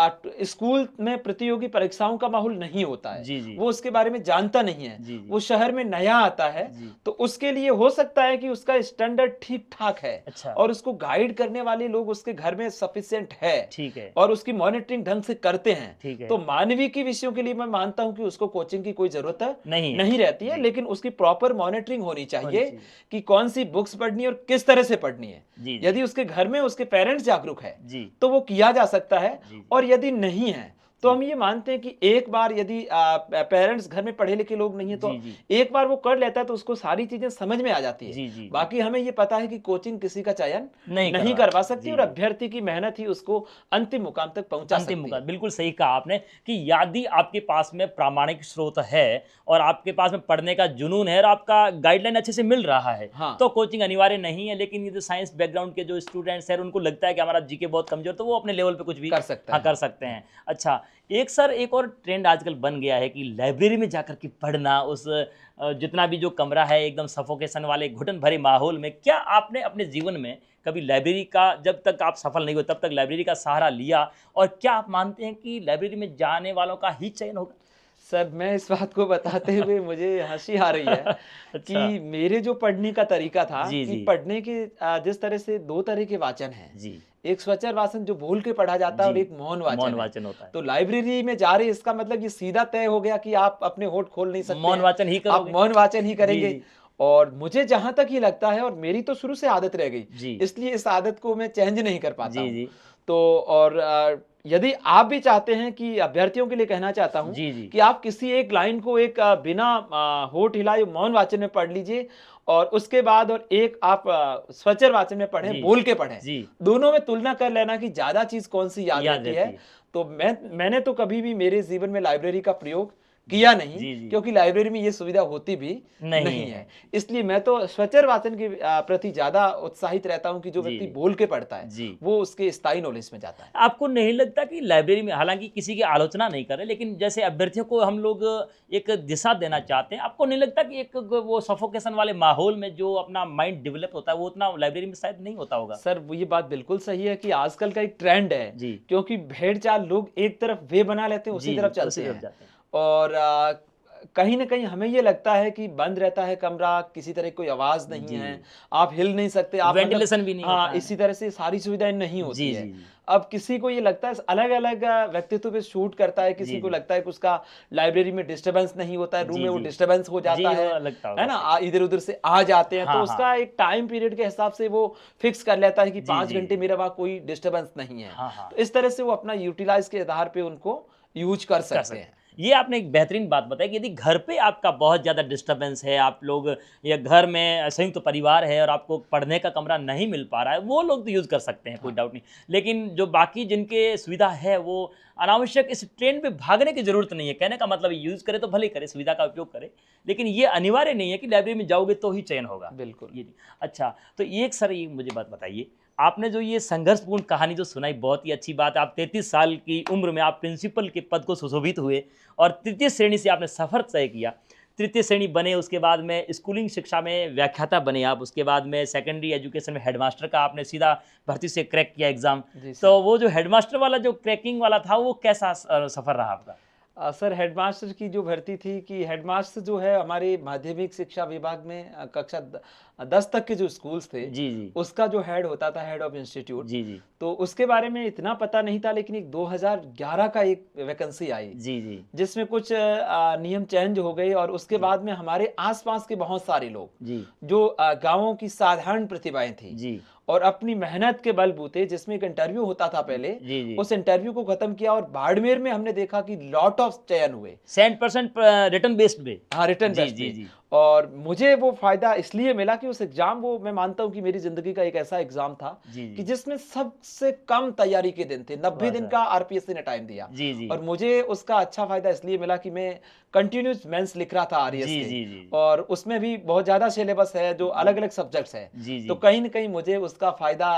स्कूल में प्रतियोगी परीक्षाओं का माहौल नहीं होता है, जी, जी। वो उसके बारे में जानता नहीं है, जी, जी। वो शहर में नया आता है, जी। तो उसके लिए हो सकता है कि उसका स्टैंडर्ड ठीक ठाक है, अच्छा। और उसको गाइड करने वाले लोग उसके घर में सफिशिएंट है, ठीक है। और उसकी मॉनिटरिंग ढंग से करते हैं, ठीक है। तो मानवीय के विषयों के लिए मैं मानता हूं कि उसको कोचिंग की कोई जरूरत नहीं रहती है। लेकिन उसकी प्रॉपर मॉनिटरिंग होनी चाहिए चाहिए। कि कौन सी बुक्स पढ़नी है और किस तरह से पढ़नी है। जी, जी। यदि उसके घर में उसके पेरेंट्स जागरूक है जी। तो वो किया जा सकता है, जी, जी। और यदि नहीं है तो हम ये मानते हैं कि एक बार यदि पेरेंट्स घर में पढ़े लिखे लोग नहीं है तो जी, जी। एक बार वो कर लेता है तो उसको सारी चीजें समझ में आ जाती है। जी, जी। बाकी हमें ये पता है कि कोचिंग किसी का चयन नहीं करवा सकती, जी, और जी। अभ्यर्थी की मेहनत ही उसको अंतिम मुकाम तक पहुंचा सकती अंतिम मुकाम, है। बिल्कुल सही कहा आपने कि यदि आपके पास में प्रामाणिक स्रोत है और आपके पास में पढ़ने का जुनून है और आपका गाइडलाइन अच्छे से मिल रहा है, हाँ। तो कोचिंग अनिवार्य नहीं है। लेकिन ये जो साइंस बैकग्राउंड के जो स्टूडेंट्स हैं, उनको लगता है कि हमारा जीके बहुत कमजोर, तो वो अपने लेवल पे कुछ भी कर सकते हाँ हैं। कर सकते हैं। अच्छा, एक और ट्रेंड आजकल बन गया है कि लाइब्रेरी में जाकर के पढ़ना, उस जितना भी जो कमरा है एकदम सफोकेशन वाले घुटन भरे माहौल में, क्या आपने अपने जीवन में कभी लाइब्रेरी का, जब तक आप सफल नहीं हुए तब तक लाइब्रेरी का सहारा लिया, और क्या आप मानते हैं कि लाइब्रेरी में जाने वालों का ही चयन होगा? सर, मैं इस बात को बताते हुए मुझे हंसी आ रही है अच्छा। कि मेरे जो पढ़ने का तरीका था, जी, कि जी। पढ़ने के जिस तरह से 2 तरह के वाचन हैं, जी। एक स्वचर वाचन जो बोल के पढ़ा जाता है और जी। एक मौन वाचन मौन है। वाचन होता है। तो लाइब्रेरी में जा रहे, इसका मतलब ये सीधा तय हो गया कि आप अपने होठ खोल नहीं सकते मौन हैं, वाचन ही आप करोगे। मौन वाचन ही करेंगे। जी। और मुझे जहां तक ये लगता है, और मेरी तो शुरू से आदत रह गई, जी। इसलिए इस आदत को मैं चेंज नहीं कर पाता जी, हूं। जी। तो और यदि आप भी चाहते हैं, कि अभ्यर्थियों के लिए कहना चाहता हूं जी, जी। कि आप किसी एक लाइन को एक बिना होठ हिलाए मौन वाचन में पढ़ लीजिए, और उसके बाद और एक आप स्वचर वाचन में पढ़ें, जी। बोल के पढ़ें, जी। दोनों में तुलना कर लेना कि ज्यादा चीज कौन सी याद याद रहती रहती है। तो मैंने तो कभी भी मेरे जीवन में लाइब्रेरी का प्रयोग किया नहीं, जी, जी। क्योंकि लाइब्रेरी में ये सुविधा होती भी नहीं नहीं है। है। इसलिए मैं तो स्वचर वाचन के प्रति ज़्यादा उत्साहित रहता हूँ कि जो जी, व्यक्ति जी। बोल के पढ़ता है, जी। वो उसके स्थायी नॉलेज में जाता है। आपको नहीं लगता कि लाइब्रेरी में, हालाँकि किसी की आलोचना नहीं कर रहे, लेकिन जैसे अभ्यर्थियों को हम लोग एक दिशा देना चाहते हैं, आपको नहीं लगता कि एक वो सफोकेशन वाले माहौल में जो अपना माइंड डेवलप होता है, वो उतना लाइब्रेरी में शायद नहीं होता होगा? सर, वो ये बात बिल्कुल सही है कि आजकल का एक ट्रेंड है, जी। क्योंकि भेड़-चाल लोग एक तरफ वे बना लेते हैं, उसी जी, तरफ जी, उसी चलते तरफ हैं। जाते हैं। और कहीं न कहीं हमें ये लगता है कि बंद रहता है कमरा, किसी तरह की कोई आवाज़ नहीं जी, है, आप हिल नहीं सकते, आप मतलब वेंटिलेशन भी नहीं हाँ, होता है। इसी तरह से सारी सुविधाएँ नहीं जी, होती है। जी, जी। अब किसी को ये लगता है अलग-अलग व्यक्तित्व पे शूट करता है, किसी जी, को जी। लगता है कि उसका लाइब्रेरी में डिस्टर्बेंस नहीं होता है, रूम जी, में वो जी। डिस्टर्बेंस हो जाता जी, है वो लगता होगा, ना? सही। इधर-उधर से आ जाते हैं, तो हाँ, उसका हाँ। एक टाइम पीरियड के हिसाब से वो फिक्स कर लेता है कि जी, 5 जी, घंटे जी। मेरा वहाँ कोई डिस्टर्बेंस नहीं है। हाँ, हाँ। तो इस तरह से वो अपना यूटिलाइज़ के आधार पे उनको यूज़ कर कर सकते सकते हैं। हैं। ये आपने एक बेहतरीन बात बताई कि यदि घर पे आपका बहुत ज़्यादा डिस्टर्बेंस है, आप लोग या घर में संयुक्त परिवार है और आपको पढ़ने का कमरा नहीं मिल पा रहा है, वो लोग तो यूज़ कर सकते हैं, कोई हाँ। डाउट नहीं। लेकिन जो बाकी जिनके सुविधा है, वो अनावश्यक इस ट्रेंड पे भागने की ज़रूरत नहीं है। कहने का मतलब यूज़ करे तो भले ही करे, सुविधा का उपयोग करे, लेकिन ये अनिवार्य नहीं है कि लाइब्रेरी में जाओगे तो ही चयन होगा। बिल्कुल। ये अच्छा, तो एक सर ये मुझे बात बताइए, आपने जो ये संघर्षपूर्ण कहानी जो सुनाई, बहुत ही अच्छी बात है। आप 33 साल की उम्र में आप प्रिंसिपल के पद को सुशोभित हुए और तृतीय श्रेणी से आपने सफ़र तय किया। तृतीय श्रेणी बने, उसके बाद में स्कूलिंग शिक्षा में व्याख्याता बने आप, उसके बाद में सेकेंडरी एजुकेशन में हेडमास्टर का आपने सीधा भर्ती से क्रैक किया एग्ज़ाम। जी सर। तो वो जो हेडमास्टर वाला जो क्रैकिंग वाला था, वो कैसा सफ़र रहा आपका? सर, हेडमास्टर की जो भर्ती थी कि हेडमास्टर जो है हमारे माध्यमिक शिक्षा विभाग में कक्षा 10 तक के जो स्कूल्स थे, जी, जी। उसका जो हेड होता था, हेड ऑफ इंस्टीट्यूट, जी, जी। तो उसके बारे में इतना पता नहीं था, लेकिन एक 2011 का एक वैकेंसी आई, जी, जी। जिसमें कुछ नियम चेंज हो गए और उसके जी। बाद में हमारे आस-पास के बहुत सारे लोग, जी। जो गाँवों की साधारण प्रतिभाएँ थी जी। और अपनी मेहनत के बलबूते, जिसमें एक इंटरव्यू होता था पहले, जी, जी। उस इंटरव्यू को खत्म किया और बाड़मेर में हमने देखा कि लॉट ऑफ चयन हुए। 100% रिटर्न बेस्ड पे। हाँ, रिटर्न जी, बेस्ड जी, पे। जी। और मुझे वो फ़ायदा इसलिए मिला कि उस एग्ज़ाम, वो मैं मानता हूँ कि मेरी ज़िंदगी का एक ऐसा एग्ज़ाम था जी, जी। कि जिसमें सबसे कम तैयारी के दिन थे। 90 वाह दिन सर! का आरपीएससी ने टाइम दिया। जी, जी। और मुझे उसका अच्छा फ़ायदा इसलिए मिला कि मैं कंटिन्यूअस मेंस लिख रहा था आरएएस जी, के, जी, जी। और उसमें भी बहुत ज़्यादा सिलेबस है, जो अलग-अलग सब्जेक्ट्स हैं। जी, जी। तो कहीं न कहीं मुझे उसका फ़ायदा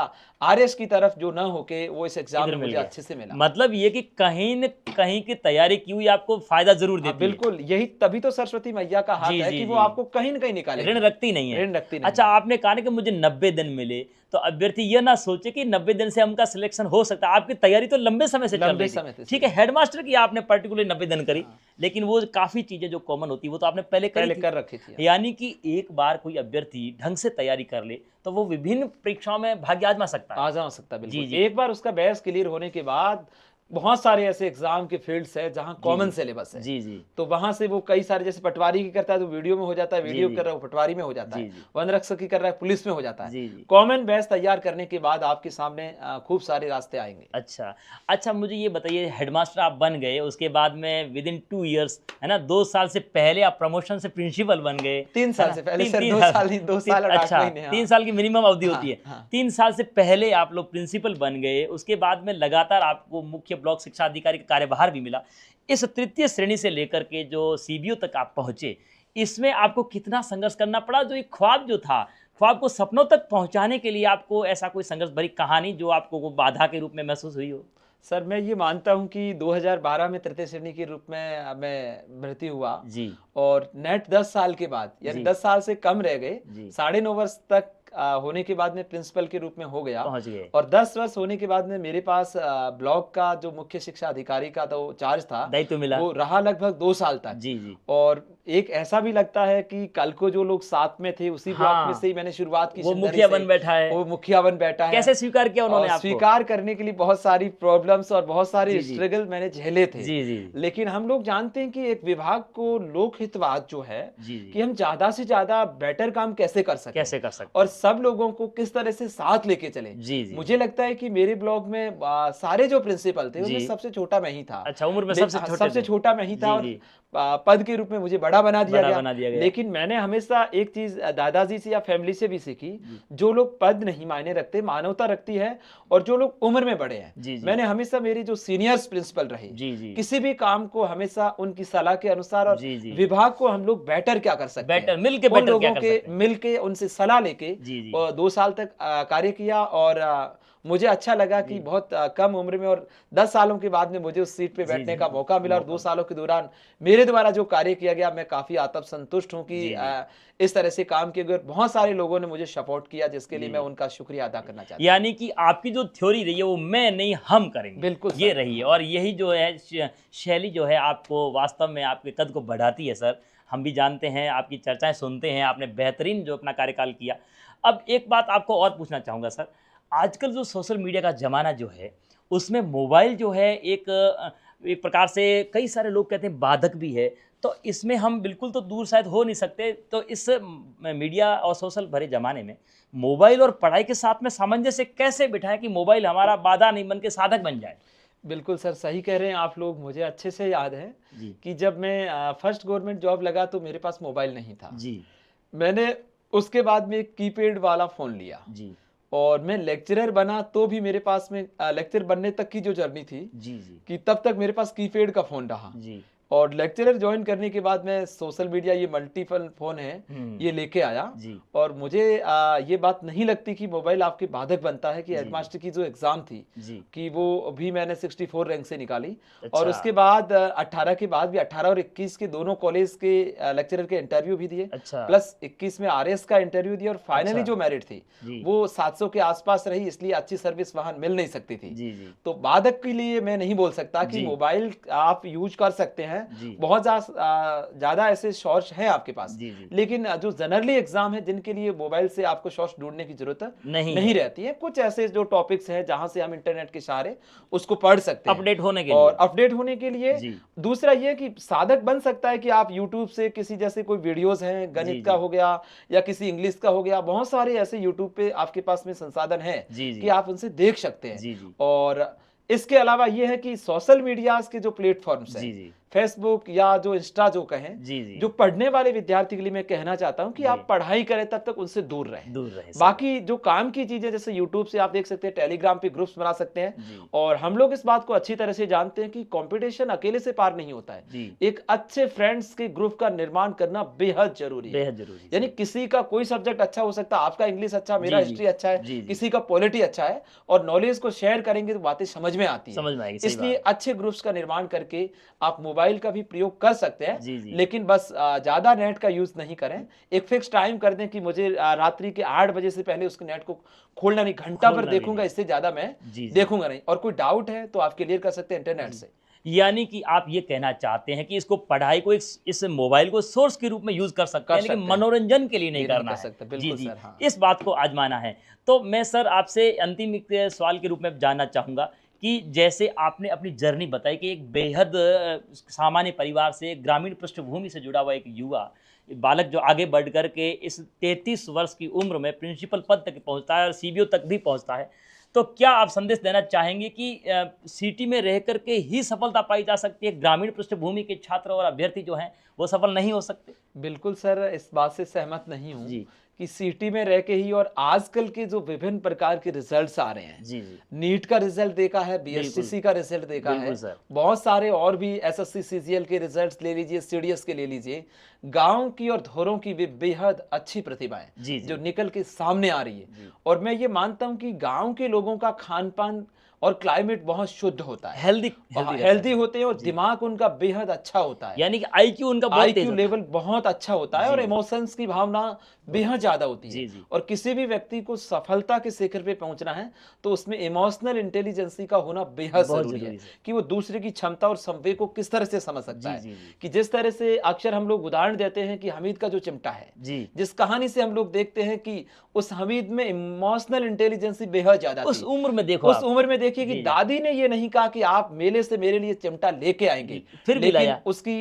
आरएएस की तरफ जो ना होके वो इस एग्ज़ाम इधर में मिल मुझे गया। अच्छे से मिला। मतलब ये कि कहीं न कहीं की तैयारी की हुई आपको फ़ायदा ज़रूर हाँ, देती है। बिल्कुल, यही तभी तो सरस्वती मैया का हाथ जी, है जी, कि वो जी। आपको कहीं न कहीं निकालेगी। ऋण रखती नहीं है। ऋण रखती नहीं अच्छा, है। आपने कहा ना कि मुझे 90 दिन मिले, तो अभ्यर्थी ये ना सोचे कि 90 दिन से हमका सिलेक्शन हो सकता है। आपकी तैयारी तो लंबे समय से चल लंबे रही थी। समय से ठीक है, चली। हेडमास्टर की आपने पर्टिकुलरली 90 दिन करी, हाँ। लेकिन वो काफ़ी चीज़ें जो कॉमन होती है, वो तो आपने पहले करी पहले थी। कर रखी थी। यानी कि एक बार कोई अभ्यर्थी ढंग से तैयारी कर ले, तो वो विभिन्न परीक्षाओं में भाग्य आज़मा सकता है। आज़मा सकता है, जी, बिल्कुल। जी। एक बार उसका बेस क्लियर होने के बाद बहुत सारे ऐसे एग्ज़ाम के फील्ड्स हैं जहाँ जी, कॉमन जी। सिलेबस है। जी, जी। तो वहाँ से वो कई सारे, जैसे पटवारी की करता है तो वीडियो में हो जाता है, जी, वीडियो जी। कर रहा है वो पटवारी में हो जाता जी, है, जी। वन रक्षक की कर रहा है पुलिस में हो जाता है। जी, जी। कॉमन बेस तैयार करने के बाद आपके सामने खूब सारे रास्ते आएँगे। अच्छा। अच्छा, मुझे ये बताइए, हेडमास्टर आप बन गए, उसके बाद में विदिन 2 इयर्स, है ना? 2 साल से पहले आप प्रमोशन से प्रिंसिपल बन गए, 3 है साल ना? से पहले, 3 सर 3 2 साल साल नहीं, 2 तीन साल और 8 अच्छा, महीने। 3 हाँ। साल की मिनिमम अवधि हाँ, होती है। हाँ। 3 साल से पहले आप लोग प्रिंसिपल बन गए, उसके बाद में लगातार आपको मुख्य ब्लॉक शिक्षा अधिकारी का कार्यभार भी मिला। इस तृतीय श्रेणी से लेकर के जो सीबीओ तक आप पहुँचे, इसमें आपको कितना संघर्ष करना पड़ा? जो एक ख्वाब जो था, ख्वाब को सपनों तक पहुँचाने के लिए आपको ऐसा कोई संघर्ष भरी कहानी जो आपको वो बाधा के रूप में महसूस हुई हो? सर, मैं ये मानता हूँ कि 2012 में तृतीय श्रेणी के रूप में मैं भर्ती हुआ, जी। और नेट 10 साल के बाद, यानी जी। 10 साल से कम रह गए, जी। 9.5 वर्ष तक होने के बाद में प्रिंसिपल के रूप में हो गया। पहुँच गए। और 10 वर्ष होने के बाद में मेरे पास ब्लॉक का जो मुख्य शिक्षा अधिकारी का तो चार्ज था, दायित्व मिला। वो रहा लगभग 2 साल तक। जी, जी। और एक ऐसा भी लगता है कि कल को जो लोग साथ में थे, उसी ब्लॉक में हाँ। से ही मैंने शुरुआत की, वो सिंदरी मुखिया से। बन बैठा है। वो मुखिया बन बैठा है। कैसे स्वीकार किया उन्होंने और आपको? स्वीकार करने के लिए बहुत सारी प्रॉब्लम्स और बहुत सारे जी, जी। स्ट्रगल मैंने झेले थे। जी, जी। लेकिन हम लोग जानते हैं कि एक विभाग को लोकहितवाद जो है, जी, जी। कि हम ज्यादा से ज्यादा बेटर काम कैसे कर सकें, कैसे कर सकते और हैं? सब लोगों को किस तरह से साथ लेके चले। जी, जी। मुझे लगता है कि मेरे ब्लॉक में सारे जो प्रिंसिपल थे, उनमें जी। सबसे छोटा मैं ही था। अच्छा, उम्र में सबसे छोटे सबसे थे। छोटा मैं ही था। जी, और जी। पद के रूप में मुझे बड़ा बना दिया बना दिया गया। लेकिन मैंने हमेशा एक चीज दादाजी से या फैमिली से भी सीखी, जो लोग पद नहीं मायने रखते, मानवता रखती है, और जो लोग उम्र में बड़े हैं, मैंने हमेशा मेरी जो सीनियर्स प्रिंसिपल रहे, किसी भी काम को हमेशा उनकी सलाह के अनुसार, और विभाग को हम लोग बेटर क्या कर सकते हैं, मिलके लोगों के मिलके उनसे सलाह लेके 2 साल तक कार्य किया। और मुझे अच्छा लगा कि बहुत कम उम्र में और 10 सालों के बाद में मुझे उस सीट पे बैठने का मौका मिला, और 2 सालों के दौरान मेरे द्वारा जो कार्य किया गया, मैं काफी आत्मसंतुष्ट हूं कि इस तरह से काम किए गए। बहुत सारे लोगों ने मुझे सपोर्ट किया, जिसके लिए मैं उनका शुक्रिया अदा करना चाहता हूं। यानी कि आपकी जो थ्योरी रही है वो मैं नहीं हम करेंगे, बिल्कुल ये रही है, और यही जो है शैली जो है आपको वास्तव में आपके कद को बढ़ाती है सर। हम भी जानते हैं, आपकी चर्चाएं सुनते हैं, आपने बेहतरीन जो अपना कार्यकाल किया। अब एक बात आपको और पूछना चाहूँगा सर, आजकल जो सोशल मीडिया का ज़माना जो है, उसमें मोबाइल जो है एक प्रकार से कई सारे लोग कहते हैं बाधक भी है, तो इसमें हम बिल्कुल तो दूर शायद हो नहीं सकते। तो इस मीडिया और सोशल भरे ज़माने में मोबाइल और पढ़ाई के साथ में सामंजस्य कैसे बिठाएं कि मोबाइल हमारा बाधा नहीं बन के साधक बन जाए? बिल्कुल सर, सही कह रहे हैं आप लोग। मुझे अच्छे से याद है कि जब मैं फर्स्ट गवर्नमेंट जॉब लगा तो मेरे पास मोबाइल नहीं था जी। मैंने उसके बाद में एक कीपैड वाला फ़ोन लिया जी, और मैं लेक्चरर बना तो भी मेरे पास में लेक्चर बनने तक की जो जर्नी थी जी कि तब तक मेरे पास कीपैड का फ़ोन रहा जी। और लेक्चरर ज्वाइन करने के बाद मैं सोशल मीडिया, ये मल्टीपल फोन है, ये लेके आया जी। और मुझे ये बात नहीं लगती कि मोबाइल आपके बाधक बनता है। कि हेडमास्टर की जो एग्जाम थी कि वो भी मैंने 64 रैंक से निकाली। अच्छा। और उसके बाद 18 के बाद भी 18 और 21 के दोनों कॉलेज के लेक्चरर के इंटरव्यू भी दिए। अच्छा। प्लस 21 में RS का इंटरव्यू दिया, और फाइनली जो मेरिट थी वो 700 के आसपास रही, इसलिए अच्छी सर्विस वहां मिल नहीं सकती थी जी। तो बाधक के लिए मैं नहीं बोल सकता कि मोबाइल आप यूज कर सकते हैं, बहुत ज्यादा ऐसे सोर्स है आपके पास जी। लेकिन जो जनरली एग्जाम है जिनके लिए मोबाइल से आपको सोर्स ढूंढने की जरूरत नहीं रहती है। कुछ ऐसे जो टॉपिक्स हैं जहां से हम इंटरनेट के सहारे उसको पढ़ सकते हैं अपडेट होने के लिए, और अपडेट होने के लिए। दूसरा ये कि साधक बन सकता है कि आप यूट्यूब से किसी जैसे कोई वीडियोस हैं, गणित का हो गया या किसी इंग्लिश का हो गया, बहुत सारे ऐसे यूट्यूब पे आपके पास में संसाधन है कि आप उनसे देख सकते हैं। और इसके अलावा ये है कि सोशल मीडिया के जो प्लेटफॉर्म्स हैं, फेसबुक या जो इंस्टा जो कहें जो पढ़ने वाले विद्यार्थी के लिए मैं कहना चाहता हूं कि आप पढ़ाई करें तब तक उनसे दूर रहें। बाकी जो काम की चीजें जैसे यूट्यूब से आप देख सकते हैं, टेलीग्राम पे ग्रुप्स बना सकते हैं। और हम लोग इस बात को अच्छी तरह से जानते हैं कि कंपटीशन अकेले से पार नहीं होता है, एक अच्छे फ्रेंड्स के ग्रुप का निर्माण करना बेहद जरूरी है। यानी किसी का कोई सब्जेक्ट अच्छा हो सकता है, आपका इंग्लिश अच्छा, मेरा हिस्ट्री अच्छा है, किसी का पॉलिटी अच्छा है, और नॉलेज को शेयर करेंगे तो बातें समझ में आती है। इसलिए अच्छे ग्रुप्स का निर्माण करके आप मोबाइल का भी प्रयोग कर सकते हैं। लेकिन बस ज्यादा नेट का यूज नहीं करें। एक फिक्स टाइम कर दें कि मुझे रात्रि के 8 बजे से पहले उसके नेट को खोलना नहीं, घंटा भर देखूंगा, इससे ज्यादा मैं देखूंगा नहीं। और कोई डाउट है तो आप क्लियर कर सकते हैं इंटरनेट से। यानी कि आप ये कहना चाहते हैं कि इसको पढ़ाई को इस मोबाइल को सोर्स के रूप में यूज कर सकते हैं, लेकिन मनोरंजन के लिए नहीं करना है। जी जी, इस बात को आजमाना है। तो मैं सर आपसे अंतिम एक सवाल के रूप में जानना चाहूंगा कि जैसे आपने अपनी जर्नी बताई कि एक बेहद सामान्य परिवार से, ग्रामीण पृष्ठभूमि से जुड़ा हुआ एक युवा बालक जो आगे बढ़ कर के इस 33 वर्ष की उम्र में प्रिंसिपल पद तक पहुंचता है और CBO तक भी पहुंचता है, तो क्या आप संदेश देना चाहेंगे कि सिटी में रह कर के ही सफलता पाई जा सकती है, ग्रामीण पृष्ठभूमि के छात्र और अभ्यर्थी जो हैं वो सफल नहीं हो सकते? बिल्कुल सर, इस बात से सहमत नहीं हूँ कि सिटी में रह के ही। और आजकल के जो विभिन्न प्रकार के रिजल्ट्स आ रहे हैं, नीट का रिजल्ट देखा है, BSTC का रिजल्ट देखा है, बहुत सारे और भी SSC CGL के रिजल्ट्स ले लीजिए, CDS के ले लीजिए। गांव की और धोरों की भी बेहद अच्छी प्रतिभाएं जो निकल के सामने आ रही है। और मैं ये मानता हूं कि गांव के लोगों का खान पान और क्लाइमेट बहुत शुद्ध होता है, हेल्दी होते हैं, और दिमाग उनका बेहद अच्छा होता है। यानी कि IQ उनका IQ लेवल बहुत अच्छा होता है, और इमोशंस की भावना बेहद ज्यादा होती है। और किसी भी व्यक्ति को सफलता के शिखर पे पहुंचना है तो उसमें इमोशनल इंटेलिजेंसी का होना बेहद जरूरी है कि वो दूसरे की क्षमता और संवेग को किस तरह से समझ सकता है। कि जिस तरह से अक्सर हम लोग उदाहरण देते हैं कि हमीद का जो चिमटा है, जिस कहानी से हम लोग देखते हैं कि उस हमीद में इमोशनल इंटेलिजेंसी बेहद ज्यादा उस उम्र में देखो देखिए कि जी, जी। दादी ने ये नहीं कहा कि आप मेले से मेरे लिए चिमटा लेके आएंगे, फिर भी लेकिन लाया। उसकी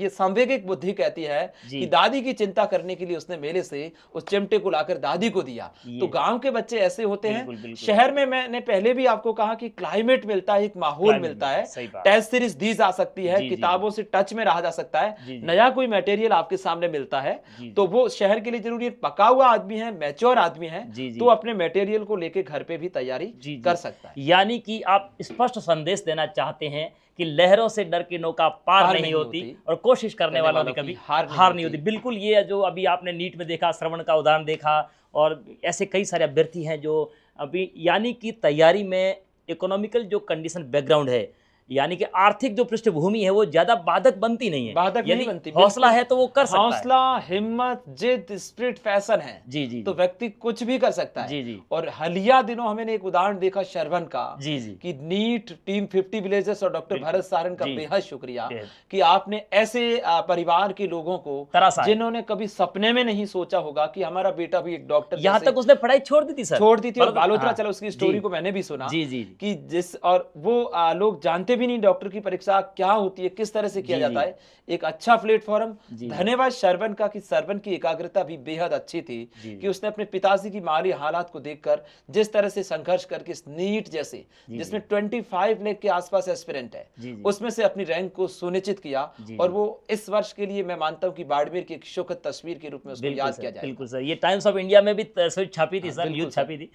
ये संवेगिक बुद्धि कहती है जी। कि दादी की चिंता करने के लिए उसने मेले से उस चिमटे को लाकर दादी को दिया। तो ये गांव के बच्चे ऐसे होते हैं। बिल्कुल, बिल्कुल। शहर में मैंने पहले भी आपको कहा कि क्लाइमेट मिलता है, एक माहौल क्लाइमेट मिलता मिलता है, है, सही बात। टेस्ट सीरीज दी जा सकती है, जी, जी, किताबों से टच में रहा जा सकता है, जी, जी। नया कोई मटेरियल आपके सामने मिलता है, जी, तो जी। वो शहर के लिए जरूरी है। पका हुआ आदमी है, मैच्योर आदमी है, जी, जी। तो अपने मटेरियल को लेके घर पे भी तैयारी जी, जी। कर सकता है। यानी कि आप स्पष्ट संदेश देना चाहते हैं कि लहरों से डर की नौका पार नहीं होती और कोशिश करने वालों की कभी हार नहीं होती। बिल्कुल, ये जो अभी आपने नीट में देखा, श्रवण का उदाहरण देखा, और ऐसे कई सारे अभ्यर्थी हैं जो अभी यानी कि तैयारी में इकोनॉमिकल जो कंडीशन बैकग्राउंड है, यानी कि आर्थिक जो पृष्ठभूमि है वो ज्यादा बाधक बनती नहीं है। बाधक नहीं यदि बनती, हौसला बिल्कुल। है तो वो कर सकता है। हौसला, हिम्मत, जिद, स्पिरिट, पैशन है, जी, जी, तो जी। व्यक्ति कुछ भी कर सकता है। जी, जी। और हालिया दिनों हमने एक उदाहरण देखा शरवण का, जी, जी। कि नीट टीम 50 विलेजर्स और डॉक्टर बिल्कुल। भरत सारन का जी। बेहद शुक्रिया बेहद। कि आपने ऐसे परिवार के लोगों को, तरासा है। जिन्होंने कभी सपने में नहीं सोचा होगा कि हमारा बेटा भी एक डॉक्टर यहाँ जैसे तक उसने पढ़ाई छोड़ दी थी सर। छोड़ दी थी। और बालोतरा हाँ, चला, उसकी स्टोरी जी। को मैंने भी सुना। जी, जी, जी। कि जिस और वो लोग जानते भी नहीं डॉक्टर की परीक्षा क्या होती है, किस तरह से किया जी, जाता जी। है। एक अच्छा प्लेटफॉर्म। जी। धन्यवाद शरवण का कि शरवण की एकाग्रता भी बेहद अच्छी थी, जी, जी। कि उसने अपने पिताजी की माली हालात को देखकर जिस तरह से संघर्ष करके इस नीट जैसे, जी, जिसमें 25 लाख के आसपास एस्पिरेंट है, जी, जी। उसमें से अपनी रैंक को सुनिश्चित किया। जी, और जी। वो इस वर्ष के लिए मैं मानता हूं कि बाड़मेर की एक सुखद तस्वीर के रूप में उसको बिल्कुल याद सर, किया जाएगा। बिल्कुल सर। ये टाइम्स ऑफ इंडिया में भी तस्वीर छापी थी हाँ, सर, बिल्कुल न्यूज़ सर। छापी थी।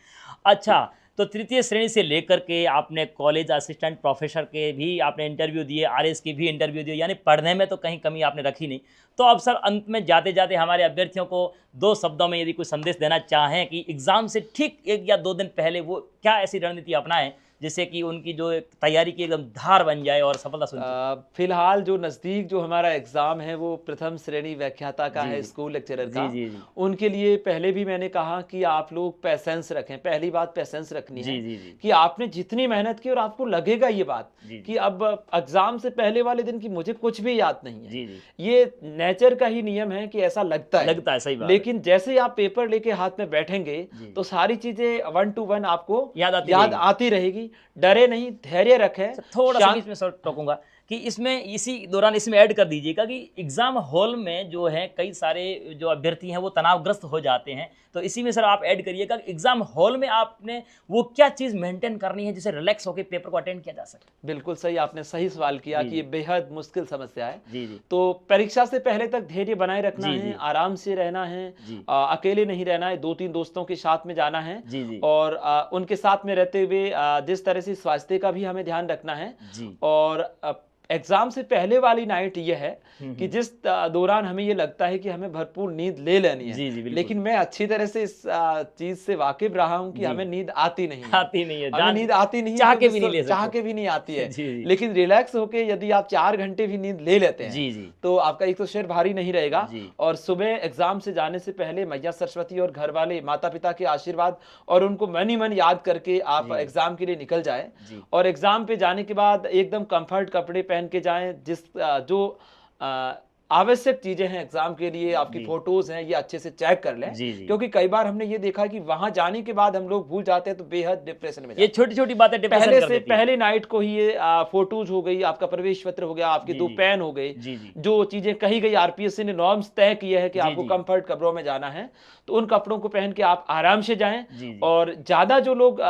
अच्छा, तो तृतीय श्रेणी से लेकर के आपने कॉलेज असिस्टेंट प्रोफेसर के भी आपने इंटरव्यू दिए, आरएस के भी इंटरव्यू दिए, यानी पढ़ने में तो कहीं कमी आपने रखी नहीं। तो अब सर अंत में जाते-जाते हमारे अभ्यर्थियों को 2 शब्दों में यदि कोई संदेश देना चाहें कि एग्ज़ाम से ठीक 1 या 2 दिन पहले वो क्या ऐसी रणनीति अपनाएँ जिससे कि उनकी जो एक तैयारी की एकदम धार बन जाए और सफलता सुनिश्चित? फिलहाल जो नज़दीक जो हमारा एग्ज़ाम है वो प्रथम श्रेणी व्याख्याता का जी, है, जी। स्कूल लेक्चरर जी, का। जी, जी। उनके लिए पहले भी मैंने कहा कि आप लोग पैसेंस रखें। पहली बात पैसेंस रखनी जी, है, जी, जी। कि आपने जितनी मेहनत की और आपको लगेगा ये बात जी, जी। कि अब एग्ज़ाम से पहले वाले दिन की मुझे कुछ भी याद नहीं है। जी, जी। ये नेचर का ही नियम है कि ऐसा लगता है। लगता है, सही बात है। लेकिन जैसे ही आप पेपर लेके हाथ में बैठेंगे जी। तो सारी चीज़ें 1 to 1 आपको याद याद आती रहेगी। डरे नहीं, धैर्य रखें। थोड़ा सा शांत- बीच में सर टोकूंगा कि इसमें इसी दौरान इसमें ऐड कर दीजिएगा कि एग्जाम हॉल में जो है कई सारे जो अभ्यर्थी हैं वो तनावग्रस्त हो जाते हैं, तो इसी में सर आप ऐड करिएगा कि एग्जाम हॉल में आपने वो क्या चीज़ मेंटेन करनी है जिससे रिलैक्स होकर पेपर को अटेंड किया जा सके। बिल्कुल सही, आपने सही सवाल किया जी, कि ये जी। बेहद मुश्किल समस्या है। जी, जी। तो परीक्षा से पहले तक धैर्य बनाए रखना जी, है, जी। आराम से रहना है, जी। अकेले नहीं रहना है, 2-3 दोस्तों के साथ में जाना है। जी, जी। और उनके साथ में रहते हुए जिस तरह से स्वास्थ्य का भी हमें ध्यान रखना है। जी। और एग्जाम से पहले वाली नाइट ये है कि जिस दौरान हमें ये लगता है कि हमें भरपूर नींद ले लेनी है, जी, जी, बिल्कुल। लेकिन मैं अच्छी तरह से इस चीज से वाकिफ रहा हूं कि जी। हमें नींद आती नहीं है। आती नहीं है, हमें नींद आती नहीं है, चाह के क्योंकि भी नहीं ले चाह सकते। के भी नहीं आती है। जी, जी। लेकिन रिलैक्स होके यदि आप 4 घंटे भी नींद ले लेते हैं, जी, जी। तो आपका एक तो सिर भारी नहीं रहेगा। जी। और सुबह एग्जाम से जाने से पहले मैया सरस्वती और घर वाले माता पिता के आशीर्वाद और उनको मन ही मन याद करके आप जी। एग्जाम के लिए निकल जाएं। जी। और एग्जाम पे जाने के बाद एकदम कंफर्ट कपड़े पहन के जाएं, जिस जो आवश्यक चीजें हैं एग्जाम के लिए, आपकी जी। फोटोज हैं, ये अच्छे से चेक कर लें। जी, जी। क्योंकि कई बार हमने ये देखा कि वहां जाने के बाद हम लोग भूल जाते हैं, तो बेहद डिप्रेशन में ये जाते हैं। छोटी छोटी बातें डिप्रेशन पहले कर से देती हैं। पहले नाइट को ही ये फोटोज हो गई, आपका प्रवेश पत्र हो गया, आपके जी, 2 जी। पेन हो गए, जी, जी। जो चीजें कही गई, आरपीएससी ने नॉर्म्स तय किए हैं कि जी, आपको जी। कंफर्ट कपड़ों में जाना है, तो उन कपड़ों को पहन के आप आराम से जाएं। जी, जी। और ज्यादा जो लोग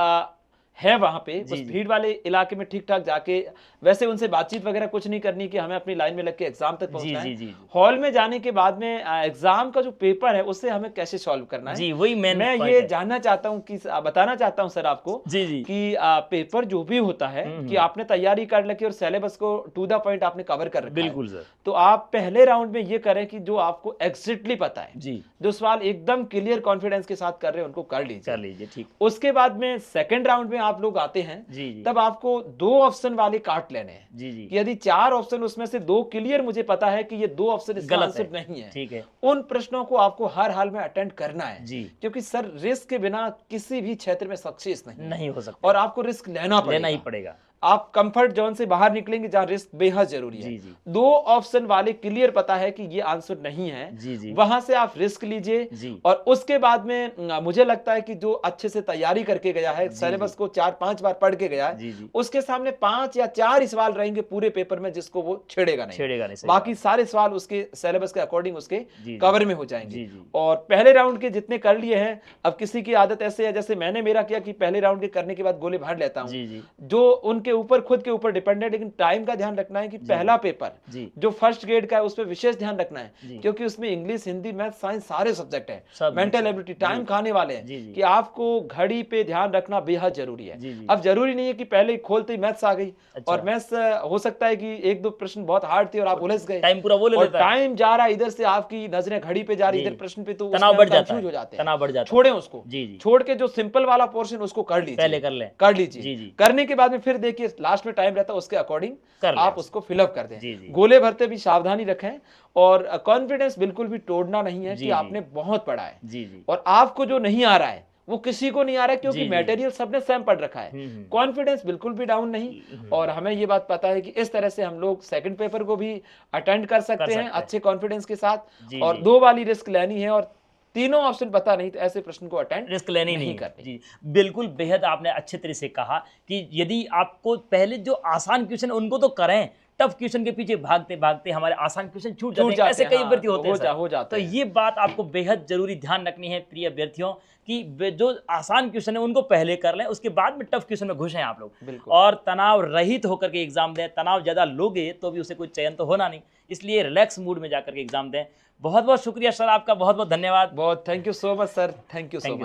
है वहां पे, जी, उस जी। भीड़ वाले इलाके में ठीक ठाक जाके, वैसे उनसे बातचीत वगैरह कुछ नहीं करनी कि हमें अपनी लाइन में लग के एग्जाम तक पहुंचना जी, है। जी, जी। हॉल में जाने के बाद में एग्जाम का जो पेपर है उससे हमें कैसे सॉल्व करना है, जी, वही मेन मैं पॉइंट ये है। जानना चाहता हूं कि बताना चाहता हूं सर आपको जी, जी। कि पेपर जो भी होता है कि आपने तैयारी कर रखी और सिलेबस को टू द पॉइंट आपने कवर कर रखा है, बिल्कुल सर। तो आप पहले राउंड में ये करें कि जो आपको एग्जैक्टली पता है, जी। जो सवाल एकदम क्लियर कॉन्फिडेंस के साथ कर रहे हैं उनको कर लीजिए। कर लीजिए, ठीक। उसके बाद में सेकंड राउंड में आप लोग आते हैं, जी, जी। तब आपको 2 ऑप्शन वाले काट लेने हैं। जी, जी। कि यदि 4 ऑप्शन उसमें से 2 क्लियर मुझे पता है कि ये 2 ऑप्शन इसका गलत आंसर है। नहीं है, ठीक है। उन प्रश्नों को आपको हर हाल में अटेंड करना है। जी। क्योंकि सर रिस्क के बिना किसी भी क्षेत्र में सक्सेस नहीं है। नहीं हो सकता। और आपको रिस्क लेना लेना ही पड़ेगा। आप कंफर्ट जोन से बाहर निकलेंगे जहां रिस्क बेहद जरूरी है। जी, जी। 2 ऑप्शन वाले क्लियर पता है कि ये आंसर नहीं है, जी, जी। वहां से आप रिस्क लीजिए जी। और उसके बाद में मुझे लगता है कि जो अच्छे से तैयारी करके गया है, सिलेबस को 4-5 बार पढ़ के गया है, जी, जी। उसके सामने 5 या 4 सवाल रहेंगे पूरे पेपर में जिसको वो छेड़ेगा नहीं। सही बाकी बात। सारे सवाल उसके सिलेबस के अकॉर्डिंग उसके जी। कवर में हो जाएंगे। जी, जी। और पहले राउंड के जितने कर लिए हैं, अब किसी की आदत ऐसे है जैसे मैंने मेरा किया कि पहले राउंड के करने के बाद गोले भर लेता हूं, जी, जी। जो उनके ऊपर खुद के ऊपर डिपेंड है। लेकिन टाइम का ध्यान रखना है कि पहला पेपर जी। जो फर्स्ट ग्रेड का है उस पर विशेष ध्यान रखना है, जी। क्योंकि उसमें इंग्लिश, हिंदी, मैथ, साइंस सारे सब्जेक्ट है, सब मेंटल मिक्स है। एबिलिटी, टाइम खाने वाले हैं जी, जी। कि आपको घड़ी पे ध्यान रखना बेहद जरूरी है। जी, जी। अब जरूरी नहीं है कि पहले ही खोलते ही मैथ्स आ गई, अच्छा। और मैथ्स हो सकता है कि 1-2 प्रश्न बहुत हार्ड थे और आप उलझ गए, टाइम पूरा वो ले और लेता है। टाइम जा रहा है, इधर से आपकी नजरें घड़ी पे जा रही, जी। इधर प्रश्न पे, तो तनाव बढ़ जाता कंफ्यूज है, हो जाते हैं। तनाव बढ़ जाता है। छोड़ें उसको, जी, जी। छोड़ के जो सिंपल वाला पोर्शन उसको कर लीजिए, पहले कर लें। कर लीजिए। जी, जी। करने के बाद में फिर देखिए लास्ट में टाइम रहता है, उसके अकॉर्डिंग कर लें आप आप। उसको फिलअप कर दें। जी, जी। गोले भरते भी सावधानी रखें, और कॉन्फिडेंस बिल्कुल भी तोड़ना नहीं है जी, कि जी। आपने बहुत पढ़ा है, जी, जी। और आपको जो नहीं आ रहा है वो किसी को नहीं आ रहा है, क्योंकि जी, जी। मटेरियल सबने सेम पढ़ रखा है। कॉन्फिडेंस बिल्कुल भी डाउन नहीं, और हमें ये बात पता है कि इस तरह से हम लोग सेकंड पेपर को भी अटेंड कर सकते हैं अच्छे कॉन्फिडेंस के साथ, जी, और जी। 2 वाली रिस्क लेनी है, और तीनों ऑप्शन पता नहीं तो ऐसे प्रश्न को अटेंड रिस्क लेनी नहीं करनी। जी, बिल्कुल बेहद आपने अच्छे तरह से कहा कि यदि आपको पहले जो आसान क्वेश्चन है उनको तो करें, टफ क्वेश्चन के पीछे भागते भागते हमारे आसान क्वेश्चन छूट जाते हैं, ऐसे कई अभ्यर्थी होते हैं सर। हो जाते तो हैं। ये बात आपको बेहद जरूरी ध्यान रखनी है प्रिय अभ्यर्थियों कि जो आसान क्वेश्चन है उनको पहले कर लें, उसके बाद में टफ क्वेश्चन में घुसें आप लोग, बिल्कुल। और तनाव रहित होकर के एग्जाम दें। तनाव ज़्यादा लोगे तो भी उसे कोई चयन तो होना नहीं, इसलिए रिलैक्स मूड में जाकर के एग्जाम दें। बहुत बहुत शुक्रिया सर, आपका बहुत बहुत धन्यवाद। बहुत thank you so much sir, thank you so much.